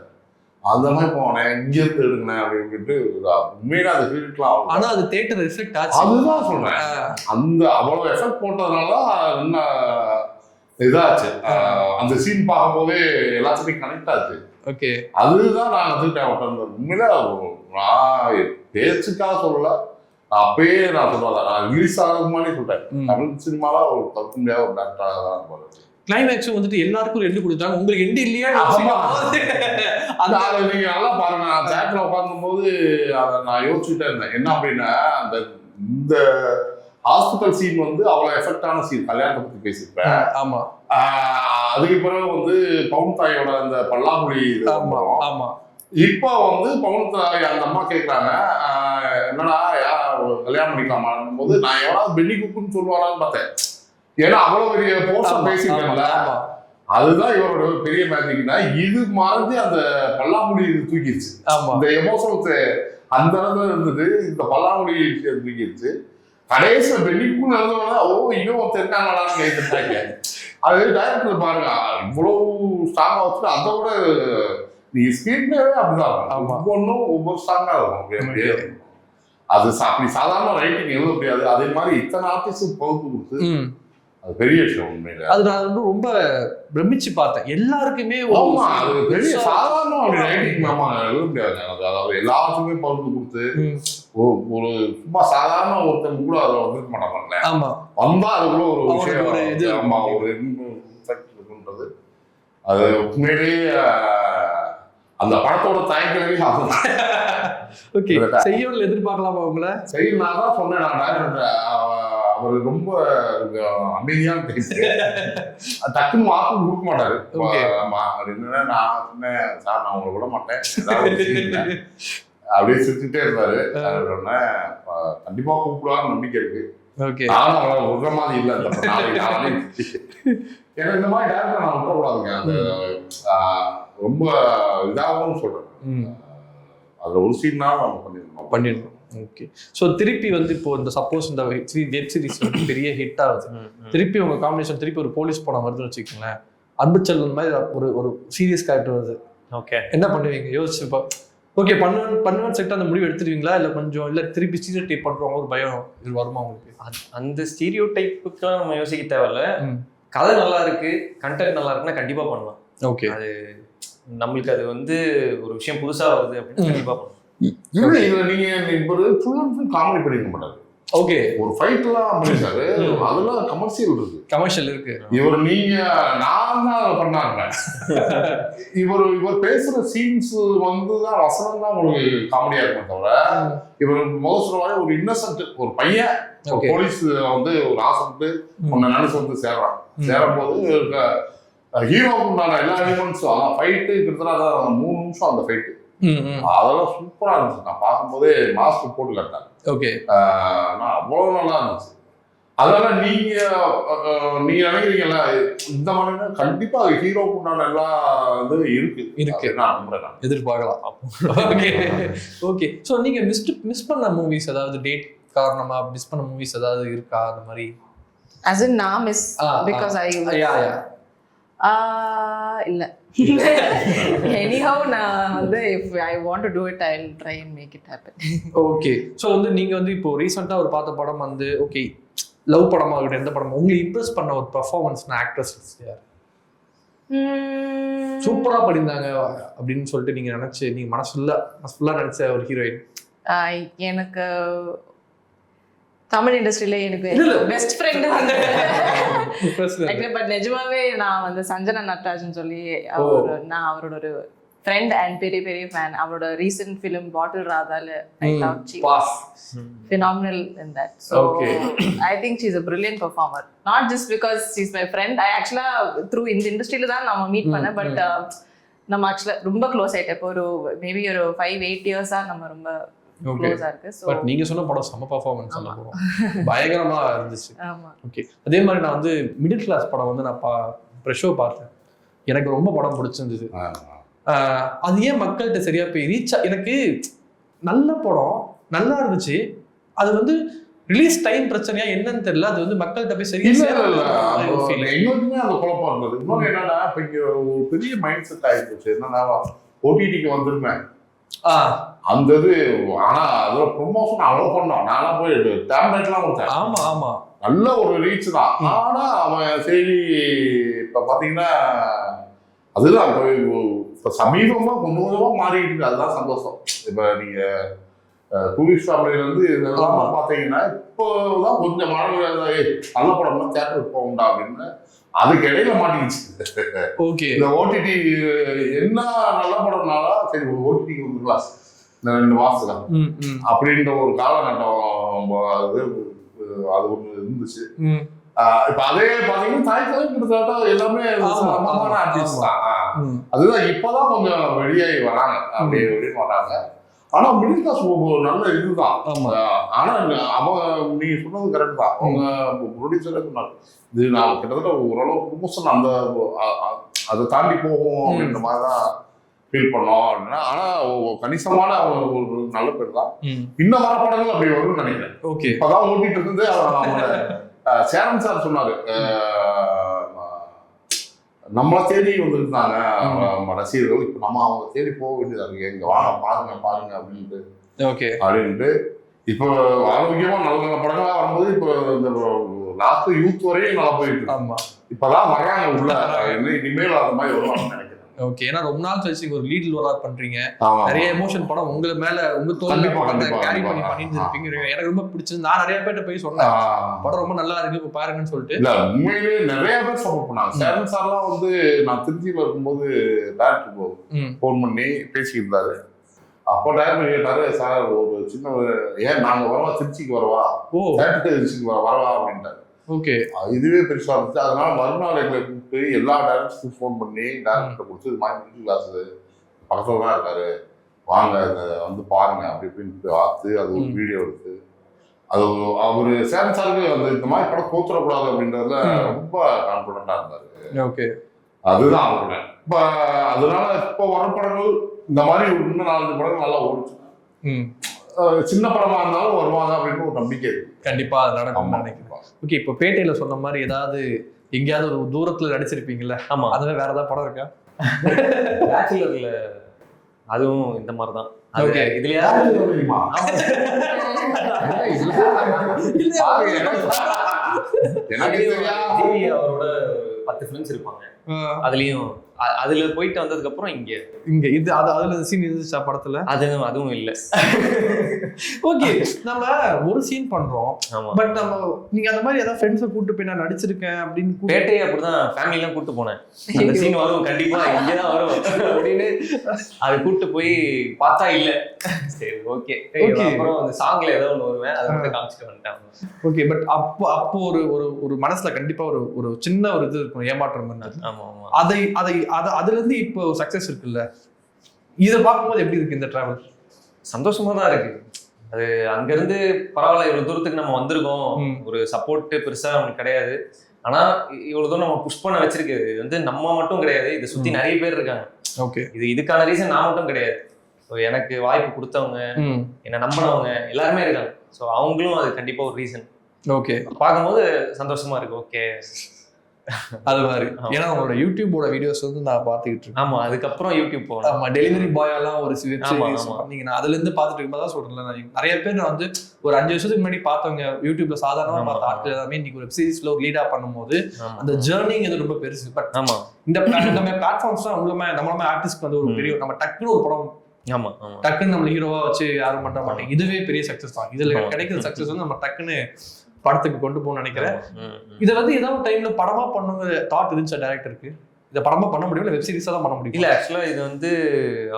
அந்த மாதிரி போனேன், இங்க இருந்து எடுக்கணும் அப்படின்ட்டு உண்மையில அந்த ஃபீல்ட்லாம். ஆனா அது தியேட்டர் எஃபெக்ட் ஆச்சு, அதுதான் சொல்றேன். அந்த அவ்வளவு எஃபெக்ட் போட்டதுனாலதான் என்ன இதாச்சு, அந்த சீன் பார்க்கும்போதே எல்லாத்துக்குமே கனெக்ட் ஆச்சு. ஓகே, அதுதான் நான் கத்துக்கிட்டேன். உண்மையில நான் பேச்சுக்காக சொல்லல, அப்பயே நான் சொல்றேன், நான் ரிலீஸ் ஆகிறதுக்கு முன்னாடி சொல்றேன், தமிழ் சினிமால ஒரு தப்பு முடியாத ஒரு டாக்டராக தான் போறேன். கிளைமேக்ஸ் வந்துட்டு எல்லாருக்கும் 2 கொடுத்தாங்க, உங்களுக்கு எண்டு இல்லையா? அந்த நீங்க நல்லா பாருங்க, நான் தியேட்டர்ல உட்கார்ந்தும் போது அதை நான் யோசிச்சுட்டே இருந்தேன். என்ன அப்படின்னா அந்த இந்த ஹாஸ்பிட்டல் சீன் வந்து அவ்வளவு எஃபெக்டான சீன், கல்யாணத்தை பத்தி பேசியிருப்பேன். ஆமா, அதுக்கு பிறகு வந்து பவுன் தாயோட அந்த பல்லாங்குழி இப்போ வந்து பவுனத்துல அந்த அம்மா கேட்குறாங்க, என்னடா கல்யாணம் பண்ணிக்கலாமான் போது நான் எவ்வளவு பென்னி குக்குன்னு சொல்லுவாளான்னு பார்த்தேன். ஏன்னா அவ்வளவு பெரிய போர்ஷன் பேசியிருக்கேன்ல, அதுதான் இவரோட பெரிய மேஜிக்னா இது மறைஞ்சு அந்த பல்லாங்குடி தூக்கிடுச்சு. இந்த எமோஷனல்ஸ் அந்த இடத்துல இருந்தது, இந்த பல்லாங்குடி தூக்கிடுச்சு. கடைசியில பென்னிக்கும் நடந்தவங்க ஓ இன்னும் தெரிஞ்சாங்களான்னு கேட்டுட்டாங்க. அது டைரக்டர் பாருங்க இவ்வளவு ஸ்ட்ராங்கா வச்சுட்டு அதை விட நீங்க ஸ்கிரீன்லவே அப்படிதான் ஒவ்வொன்றும் ஒவ்வொரு ஸ்ட்ராங்கா இருக்கும். அது அப்படி சாதாரண ரைட்டிங் எழுத முடியாது. அதே மாதிரி இத்தனை ஆர்டிஸ்ட் பகுத்து கொடுத்து அது பெரிய விஷயம் உண்மையில. அது நான் வந்து ரொம்ப பிரமிச்சு பார்த்தேன். எல்லாருக்குமே அது பெரிய சாதாரண ஒரு ரைட்டிங் நம்ம எழுத முடியாது. அதாவது எல்லாத்துக்குமே பகுத்து கொடுத்து ஒரு சும்மா சாதாரண ஒருத்தன் கூட அதுல வந்துருக்க மாட்டாங்கல்ல. ஆமா, வந்தா அதுக்குள்ள ஒரு விஷயம் ஒரு இருக்குன்றது அது உண்மையிலேயே அந்த படத்தோட தயக்கமே அதுதான். ஓகே, செய்யல எதிர்பார்க்கலாமா உங்களை? செய்ய நான் தான் சொன்னேன். நான் அவர் ரொம்ப அமைதியான பேசு, டக்குன்னு வாக்கு கொடுக்க மாட்டாரு. என்னன்னா நான் சொன்னேன் சார் நான் உங்களை விட மாட்டேன் அப்படியே சிரிச்சுட்டே இருந்தாரு. கண்டிப்பா கூப்பிடுவான்னு நம்பிக்கை இருக்கு. நானும் அவளை விடுற மாதிரி இல்லை. ஏன்னா இந்த மாதிரி டேரக்டர் நான் விட்டுறக்கூடாதுங்க. அந்த ரொம்ப இதாகவும் சொல்றேன். அதுல ஒரு சீன்னாலும் நம்ம பண்ணிடணும். ஓகே, ஸோ திருப்பி வந்து இப்போ இந்த சப்போஸ் இந்த வெப் சீரிஸ் வந்து பெரிய ஹிட் ஆகுது, திருப்பி உங்க காம்பினேஷன் திருப்பி ஒரு போலீஸ் படம் வருதுன்னு வச்சுக்கோங்களேன், அன்புச்செல்வன் மாதிரி ஒரு சீரியஸ் கேரக்டர் வருது, ஓகே என்ன பண்ணுவீங்க? யோசிச்சு ஓகே பண்ணுவேன் செட் அந்த முடிவு எடுத்துருவீங்களா, இல்லை கொஞ்சம் இல்லை திருப்பி ஸ்டீரியோ டைப் பண்ணுறவங்க ஒரு பயம் இது வருமா உங்களுக்கு? அந்த ஸ்டீரியோ டைப்புக்கெல்லாம் நம்ம யோசிக்க தேவையில்ல. கதை நல்லா இருக்கு, கண்டென்ட் நல்லா இருக்குன்னா கண்டிப்பா பண்ணலாம். ஓகே, அது நம்மளுக்கு அது வந்து ஒரு விஷயம் புதுசா வருது அப்படின்னு கண்டிப்பா பண்ணலாம். இதுல நீங்க ஒரு ஃபுல் அண்ட் ஃபுல் காமெடி பண்ணிக்க மாட்டாரு. ஓகே, ஒரு ஃபைட் எல்லாம் பண்ணிருக்காரு, அதெல்லாம் கமர்ஷியல் இருக்கு. இவர் நீங்க நான் தான் பண்ணாங்க. இவர் பேசுற சீன்ஸ் வந்துதான் வசனம் தான் உங்களுக்கு காமெடியா இருக்கும் தவிர, இவர் முதல் ஒரு இன்னசென்ட் ஒரு பையன் போலீஸ் வந்து ஒரு ஆசைப்பட்டு உன்னை நினைச்சு வந்து சேரும் போது ஹீரோவுக்கு உண்டான எல்லா எலிமெண்ட்ஸும் அதான் ஃபைட்டு கிட்டத்தட்ட 3 நிமிஷம் அந்த ஃபைட்டு அதெல்லாம் சூப்பரா இருந்துச்சு. நான் பார்க்கும்போதே மாஸ்க் போட்டு கட்டாங்க. ஓகே, அவ்வளவு நல்லா இருந்துச்சு. அதனால நீங்க நினைக்கிறீங்கல்ல இந்த மாதிரி கண்டிப்பா ஹீரோவுக்கு உண்டான எல்லா இது இருக்கு நான் நம்புறேன், எதிர்பார்க்கலாம். ஓகே, ஸோ நீங்க மிஸ் பண்ண மூவிஸ் ஏதாவது டேட் காரணமா மிஸ் பண்ண மூவிஸ் ஏதாவது இருக்கா அந்த மாதிரி? as in நான் மிஸ் because I இல்ல anyhow நான் வந்து if I want to do it I'll try and make it happen. Okay, so வந்து நீங்க வந்து இப்போ ரீசெண்டா ஒரு பார்த்த படம் வந்து ஓகே லவ் படமா இருக்கட்டும் எந்த படமா உங்களை இம்ப்ரெஸ் பண்ண ஒரு பெர்ஃபார்மன்ஸ் ஆக்ட்ரஸ் யார் சூப்பரா பண்ணியிருந்தாங்க அப்படின்னு சொல்லிட்டு நீங்க நினைச்சு நீங்க மனசுல நினைச்ச ஒரு ஹீரோயின்? எனக்கு தமிழ் இண்டஸ்ட்ரியில எனக்கு பெஸ்ட் ஃப்ரெண்ட் வந்து பட் நிஜமாவே நான் வந்து சஞ்சனா நட்ராஜன் சொல்லி நான் அவரோட ஒரு ஃப்ரெண்ட் அண்ட் பெரிய பெரிய ஃபேன். அவரோட ரீசெண்ட் ஃபிலிம் பாட்டில் ராதால I love she was phenomenal in that. So I think she's a brilliant performer, not just because she's my friend. I actually through in the industry la nama meet panna but நம்ம actually ரொம்ப close ஆயிட்டே. இப்போ ஒரு maybe ஒரு 5-8 இயர்ஸா நம்ம ரொம்ப க்ளோஸா இருக்கு. சோ பட் நீங்க சொன்ன படம் செம பெர்ஃபார்மன்ஸ் சொல்ல போறோம், பயங்கரமா இருந்துச்சு. ஆமா, ஓகே. அதே மாதிரி நான் வந்து மிடில் கிளாஸ் படம் வந்து நான் ப்ரெஷோ பார்த்தேன், எனக்கு ரொம்ப படம் பிடிச்சிருந்தது. அது ஏன் மக்கள்கிட்ட சரியா போய் ரீச் எனக்கு நல்ல படம் நல்லா இருந்துச்சு, அது வந்து ரிலீஸ் டைம் பிரச்சனையா என்னன்னு தெரியல, அது வந்து மக்கள்கிட்ட போய் சரியா எங்களுக்குமே அந்த குழப்பம் இருந்தது. இன்னொன்று என்னன்னா இப்போ இங்க ஒரு பெரிய மைண்ட் செட் ஆகிடுச்சு. என்னன்னா ஓடிடிக்கு வந்துருமேன் அந்த இது, ஆனா அதோட ப்ரொமோஷன் அவ்வளோ பண்ணோம். நான்லாம் போய் டேப்லெட்லாம் கொடுத்தேன். ஆமா ஆமா, நல்ல ஒரு ரீச் தான். ஆனா அவன் சரி இப்ப பாத்தீங்கன்னா அதுதான் இப்ப சமீபமா கொஞ்சம் கொஞ்சமா மாறிட்டு இருக்கு. அதுதான் சந்தோஷம். இப்ப நீங்க டூரிஸ்ட் ஃபேமிலியில இருந்து இதெல்லாம் பாத்தீங்கன்னா இப்போதான் கொஞ்சம் நல்ல படம்னா தியேட்டருக்கு போகண்டா அப்படின்னு அதுக்கு இடையில மாட்டிக்கிச்சு. ஓகே, இந்த ஓடிடி என்ன நல்ல படம்னால சரி ஒரு ஓடிடிக்கு வந்துடலாம் இந்த 2 மாசத்துல அப்படின்ற ஒரு காலகட்டம் அது ஒண்ணு இருந்துச்சு. இப்ப அதே பாத்தீங்கன்னா தாய்க்கலை கிட்டத்தட்ட எல்லாமே ஆர்டிஸ்ட் தான். அதுதான் இப்பதான் கொஞ்சம் வெளியாகி வராங்க, அப்படி வெளியே வராங்க. ஆனா மிடில் கிளாஸ் நல்ல இதுதான். ஆனா அவங்க நீங்க சொன்னது கரெக்ட் தான். அவங்க ப்ரொடியூசரே சொன்னாங்க, இது நான் கிட்டத்தட்ட ஓரளவு ப்ரொமோஷன் அந்த அதை தாண்டி போகும் அப்படின்ற மாதிரிதான் ஃபீல் பண்ணோம் அப்படின்னா. ஆனா கணிசமான அவங்க ஒரு நல்ல பேர் தான். இன்னும் வர படங்கள் அப்படி வரும்னு நினைக்கிறேன். இப்பதான் ஓட்டிட்டு இருந்து அவங்க சேரன் சார் சொன்னாரு, நம்மளை தேடி வந்துருந்தாங்க ரசிகர்கள், இப்ப நம்ம அவங்க தேடி போக வேண்டியதா இருக்கு, எங்க வாங்க பாருங்க அப்படின்ட்டு. இப்போ ஆரோக்கியமா நல்ல நல்ல படங்களா வரும்போது இப்போ இந்த லாஸ்ட் யூத் வரையும் நல்லா போயிட்டு இருக்கு. இப்பதான் வர்றாங்க உள்ள, இனிமேல் அந்த மாதிரி வருவாங்கன்னு நினைக்கிறேன். ஓகே, ஏன்னா ரொம்ப நாள் கழிச்சு ஒரு லீட் ரோலா பண்றீங்க, நிறைய எமோஷன் படம் உங்க மேல உங்க தோல்ல கேரி பண்ணிட்டு இருப்பீங்க. எனக்கு ரொம்ப பிடிச்சது. நான் நிறைய பேர்ட்ட போய் சொன்னேன், படம் ரொம்ப நல்லா இருக்கு இப்ப பாருங்கன்னு சொல்லிட்டு. இல்ல உண்மையிலேயே நிறைய பேர் சப்போர்ட் பண்ணாங்க. சேரன் சார்லாம் வந்து நான் திருச்சியில இருக்கும்போது டேரக்டர் போன் பண்ணி பேசிக்கிட்டு இருந்தாரு. அப்போ டேரக்டர் கேட்டாரு, சார் ஒரு சின்ன ஏன் நாங்க வரவா திருச்சிக்கு வரவா, டேரக்டர் திருச்சிக்கு வரவா அப்படின்ட்டாரு. ஓகே, இதுவே பெருசா இருந்துச்சு. அதனால மறுநாள் எங்களை கூப்பிட்டு எல்லா டேரக்டர்ஸுக்கும் ஃபோன் பண்ணி டேரக்டர் கொடுத்து, இது மாதிரி மிடில் கிளாஸ் பக்கத்துல தான் இருக்காரு, வாங்க இதை வந்து பாருங்க அப்படி இப்படின்ட்டு பார்த்து அது ஒரு வீடியோ எடுத்து அது அவரு சேரன் சாருக்கு வந்து இந்த மாதிரி படம் கோத்துறக்கூடாது அப்படின்றதுல ரொம்ப கான்பிடண்டா இருந்தாரு. ஓகே, அதுதான் அவரோட. இப்ப அதனால இப்போ வர படங்கள் இந்த மாதிரி இன்னும் 4 படங்கள் நல்லா ஓடிச்சு. சின்ன படமா இருந்தாலும் வருவாங்க அப்படின்னு ஒரு நம்பிக்கை இருக்கு. கண்டிப்பா அது நடக்கும் நினைக்கிறேன். ஓகே, இப்போ பேட்டையில சொன்ன மாதிரி ஏதாவது எங்கேயாவது ஒரு தூரத்துல நடிச்சிருப்பீங்கல்ல? ஆமா, அதுவே வேற ஏதாவது படம் இருக்கா? பேச்சுலர்ல அதுவும் இந்த மாதிரி தான். ஓகே, இதுலயா அவரோட 10 ஃபிலிம்ஸ் இருப்பாங்க. அதுலயும் அதுல போயிட்டு வந்ததுக்கு அப்புறம் இங்க இது அதுல சீன் இருந்துச்சா படத்துல? அதுவும் இல்ல. ஓகே, நம்ம ஒரு சீன் பண்றோம், பட் நம்ம நீங்க அந்த மாதிரி ஏதாவது ஃப்ரெண்ட்ஸை கூட்டு போய் நான் நடிச்சிருக்கேன் அப்படின்னு பேட்டையை அப்படிதான் ஃபேமிலி எல்லாம் கூட்டு போனேன். அந்த சீன் வரும் கண்டிப்பா இங்கதான் வரும் அப்படின்னு அது கூட்டு போய் பார்த்தா இல்ல. சரி ஓகே, அப்புறம் அந்த சாங்ல ஏதோ ஒண்ணு வருவேன், அதை மட்டும் காமிச்சிட்டு வந்துட்டாங்க. ஓகே, பட் அப்போ ஒரு ஒரு மனசுல கண்டிப்பா ஒரு சின்ன ஒரு இது இருக்கும், ஏமாற்றம். ஆமா ஆமா, அதுல இருந்து இப்போ சக்சஸ் இருக்குல்ல, இதை பார்க்கும்போது எப்படி இருக்கு இந்த டிராவல்? சந்தோஷமா தான் இருக்கு. அது அங்க இருந்து பரவாயில்ல, இவ்வளவு தூரத்துக்கு நம்ம வந்திருக்கோம், ஒரு சப்போர்ட் பெருசா நமக்கு கிடையாது, ஆனா இவ்வளவு தூரம் நம்ம புஷ் பண்ண வச்சிருக்கு. இது வந்து நம்ம மட்டும் கிடையாது, இதை சுத்தி நிறைய பேர் இருக்காங்க. ஓகே, இதுக்கான ரீசன் நான் மட்டும் கிடையாது, எனக்கு வாய்ப்பு கொடுத்தவங்க, என்ன நம்பினவங்க எல்லாருமே இருக்காங்க. ஸோ அவங்களும் அது கண்டிப்பா ஒரு ரீசன். ஓகே, பார்க்கும்போது சந்தோஷமா இருக்கு. ஓகே, அது மாதிரி. ஏன்னா உங்களோட யூடியூபோட வீடியோஸ் வந்து நான் பார்த்துக்கிட்டு இருக்கேன். ஆமா, அதுக்கப்புறம் யூடியூப் போகணும். ஆமா, டெலிவரி பாய் எல்லாம் ஒரு பண்ணீங்கன்னா அதுல இருந்து பார்த்துட்டு இருக்கும்போது சொல்றேன், நிறைய பேர் நான் வந்து ஒரு 5 வருஷத்துக்கு முன்னாடி பார்த்தவங்க யூடியூப்ல சாதாரணமா பார்த்த ஆட்கள் எல்லாமே இன்னைக்கு வெப் சீரிஸ்ல ஒரு லீடா பண்ணும்போது அந்த ஜேர்னிங்கிறது ரொம்ப பெருசு. பட் ஆமா, இந்த பிளாட்ஃபார்ம்ஸ் தான் நம்மளமே ஆர்டிஸ்ட் வந்து ஒரு பெரிய, நம்ம டக்குன்னு ஒரு படம் டக்குன்னு நம்ம ஹீரோவா வச்சு யாரும் பண்ண மாட்டேங்க, இதுவே பெரிய சக்சஸ் தான். இதுல கிடைக்கிற சக்சஸ் வந்து நம்ம டக்குன்னு படத்துக்கு கொண்டு போகணும்னு நினைக்கிறேன். இதை வந்து ஏதாவது டைம்ல படமா பண்ணுங்க தாட் இருந்துச்சா டைரக்டருக்கு? இதை படமா பண்ண முடியும், இல்லை வெப் சீரிஸா தான் பண்ண முடியும்? இல்ல, ஆக்சுவலா இது வந்து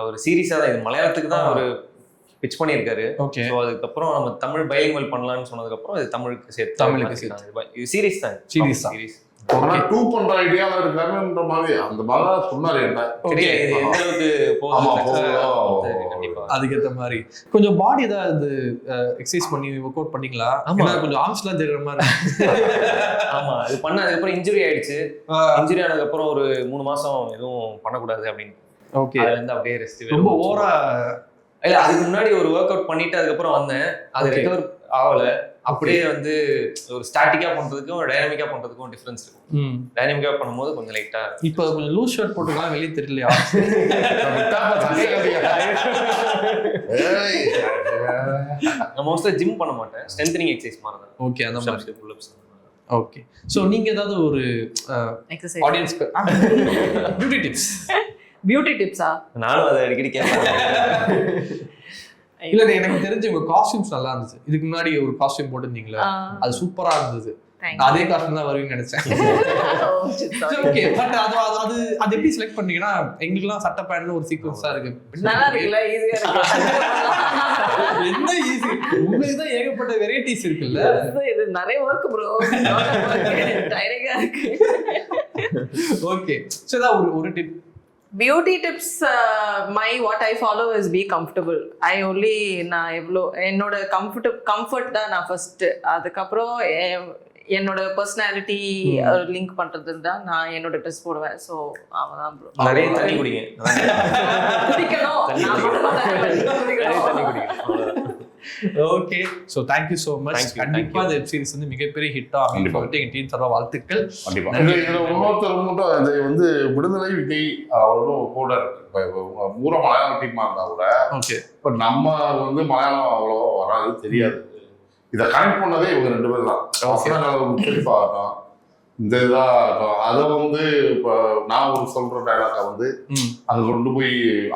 ஒரு சீரிஸா தான், இது மலையாளத்துக்கு தான் ஒரு பிச் பண்ணியிருக்காரு. ஓகே, ஸோ அதுக்கப்புறம் நம்ம தமிழ் பைலிங்குவல் பண்ணலாம்னு சொன்னதுக்கு அப்புறம் இது தமிழுக்கு சேர்த்து இது சீரிஸ் தான். சீரிஸ். ஆனா 2 பண்ற ஐடியால இருக்காருன்ற மாதிரி அந்த மாதிரி சொன்னாரு. அதுக்கேற்ற மாதிரி கொஞ்சம் பாடி ஏதாவது எக்ஸசைஸ் பண்ணி ஒர்க் அவுட் பண்ணீங்களா? கொஞ்சம் ஆர்ம்ஸ்லாம் தெரியுற மாதிரி. ஆமா, அது பண்ண அதுக்கப்புறம் இன்ஜுரி ஆயிடுச்சு. இன்ஜுரி ஆனதுக்கு அப்புறம் ஒரு 3 மாசம் எதுவும் பண்ணக்கூடாது அப்படின்னு. ஓகே, அதுல இருந்து அப்படியே ரெஸ்ட். ரொம்ப ஓவரா இல்ல, அதுக்கு முன்னாடி ஒரு ஒர்க் அவுட் பண்ணிட்டு அதுக்கப்புறம் வந்தேன், அது ரெக்கவர் ஆகல. அப்படியே வந்து ஒரு ஸ்டாட்டிக்கா பண்றதுக்கும் டைனமிக்கா பண்றதுக்கும் டிஃபரன்ஸ் இருக்கும். டைனமிக்கா பண்ணும்போது கொஞ்சம் லைட்டா, இப்போ கொஞ்சம் லூஸ் ஷர்ட் போட்டுக்கலாம், வெளியே தெரியலையா? நான் மோஸ்ட்லி ஜிம் பண்ண மாட்டேன், ஸ்ட்ரென்தனிங் எக்ஸசைஸ் மாதிரி தான். ஓகே, அந்த மாதிரி புல்-அப்ஸ். ஓகே, சோ நீங்க ஏதாவது ஒரு எக்ஸசைஸ் ஆடியன்ஸ்க்கு பியூட்டி டிப்ஸா? நானும் அதை அடிக்கடி கேட்பேன். இல்ல, எனக்கு தெரிஞ்ச உங்க காஸ்டியூம்ஸ் நல்லா இருந்துச்சு. இதுக்கு முன்னாடி ஒரு காஸ்டியூம் போட்டிருந்தீங்களா, அது சூப்பரா இருந்தது. அதே காஸ்டியூம் தான் வருவீங்கன்னு நினைச்சேன். ஓகே, பட் அது எப்படி செலக்ட் பண்ணீங்கன்னா, எங்களுக்குலாம் சட்டை பேண்ட்னு ஒரு சீக்வன்ஸா இருக்கு, நல்லா இருக்குல்ல, ஈஸியா இருக்கு. என்ன ஈஸி, உங்களுக்கு தான் ஏகப்பட்ட வெரைட்டிஸ் இருக்குல்ல. இது நிறைய வர்க் ப்ரோ, டைரக்டா இருக்கு. ஓகே, சோ ஏதாவது ஒரு tip beauty tips what I follow is be comfortable. நான் எவ்வளோ என்னோட கம்ஃபர்ட் தான் நான் ஃபர்ஸ்ட். அதுக்கப்புறம் என்னோட பர்சனாலிட்டி லிங்க் பண்றது தான் நான் என்னோட ட்ரெஸ் போடுவேன். ஸோ அவன் ப்ரோ நிறைய தண்ணி குடிங்க. குடிக்கணும். நான் மட்டும் நிறைய தண்ணி குடிங்க. Okay, so thank you so much. கண்டிப்பா இந்த வெப் சீரிஸ் வந்து மிகப்பெரிய ஹிட்டா அமையும் சொல்லிட்டு எங்க டீம் சார்பாக வாழ்த்துக்கள். கண்டிப்பா. இன்னொருத்தர் மட்டும் அது வந்து விடுதலை விஜய் அவரும் கூட பூரா மலையாளம் டீமா இருந்தா கூட ஓகே, இப்ப நம்ம வந்து மலையாளம் அவ்வளோ வராது, தெரியாது. இதை கனெக்ட் பண்ணதே இவங்க 2 பேர் தான். ஆகட்டும், இந்த இதாகட்டும், அதை வந்து இப்போ நான் ஒரு சொல்ற டைலாக்கை வந்து அதை கொண்டு போய்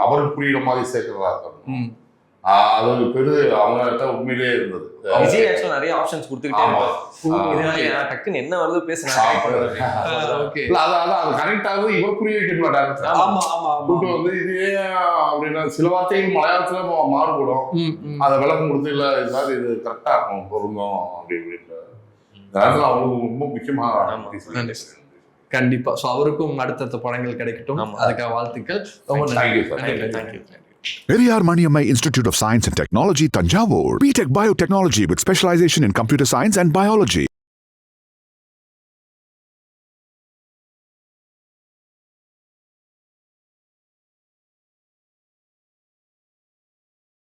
அவருக்கு புரியுற மாதிரி சேர்க்கிறதா இருக்கணும். அது அவங்கள்ட்ட உண்மையிலேயே இருந்தது. விஜய் ஆக்சுவலா நிறைய ஆப்ஷன்ஸ் கொடுத்துக்கிட்டே டக்குன்னு என்ன வருது பேசுறாங்க. அது கனெக்ட் ஆகுது, இவர் புரிய வைக்கணும் டேரக்டர். கூட்டு வந்து இது ஏன் அப்படின்னா சில வார்த்தைகள் மலையாளத்துல மாறுபடும். அதை விளக்கம் கொடுத்து இல்ல இது மாதிரி இது கரெக்டா இருக்கும் பொருந்தும் அப்படி இப்படின்னு அவங்களுக்கு ரொம்ப முக்கியமாக. கண்டிப்பா. ஸோ அவருக்கும் அடுத்தடுத்த படங்கள் கிடைக்கட்டும், அதுக்காக வாழ்த்துக்கள். ரொம்ப thank you. Periyar Maniammai Institute of Science and Technology, Tanjavur. BTech Biotechnology with specialization in computer science and biology.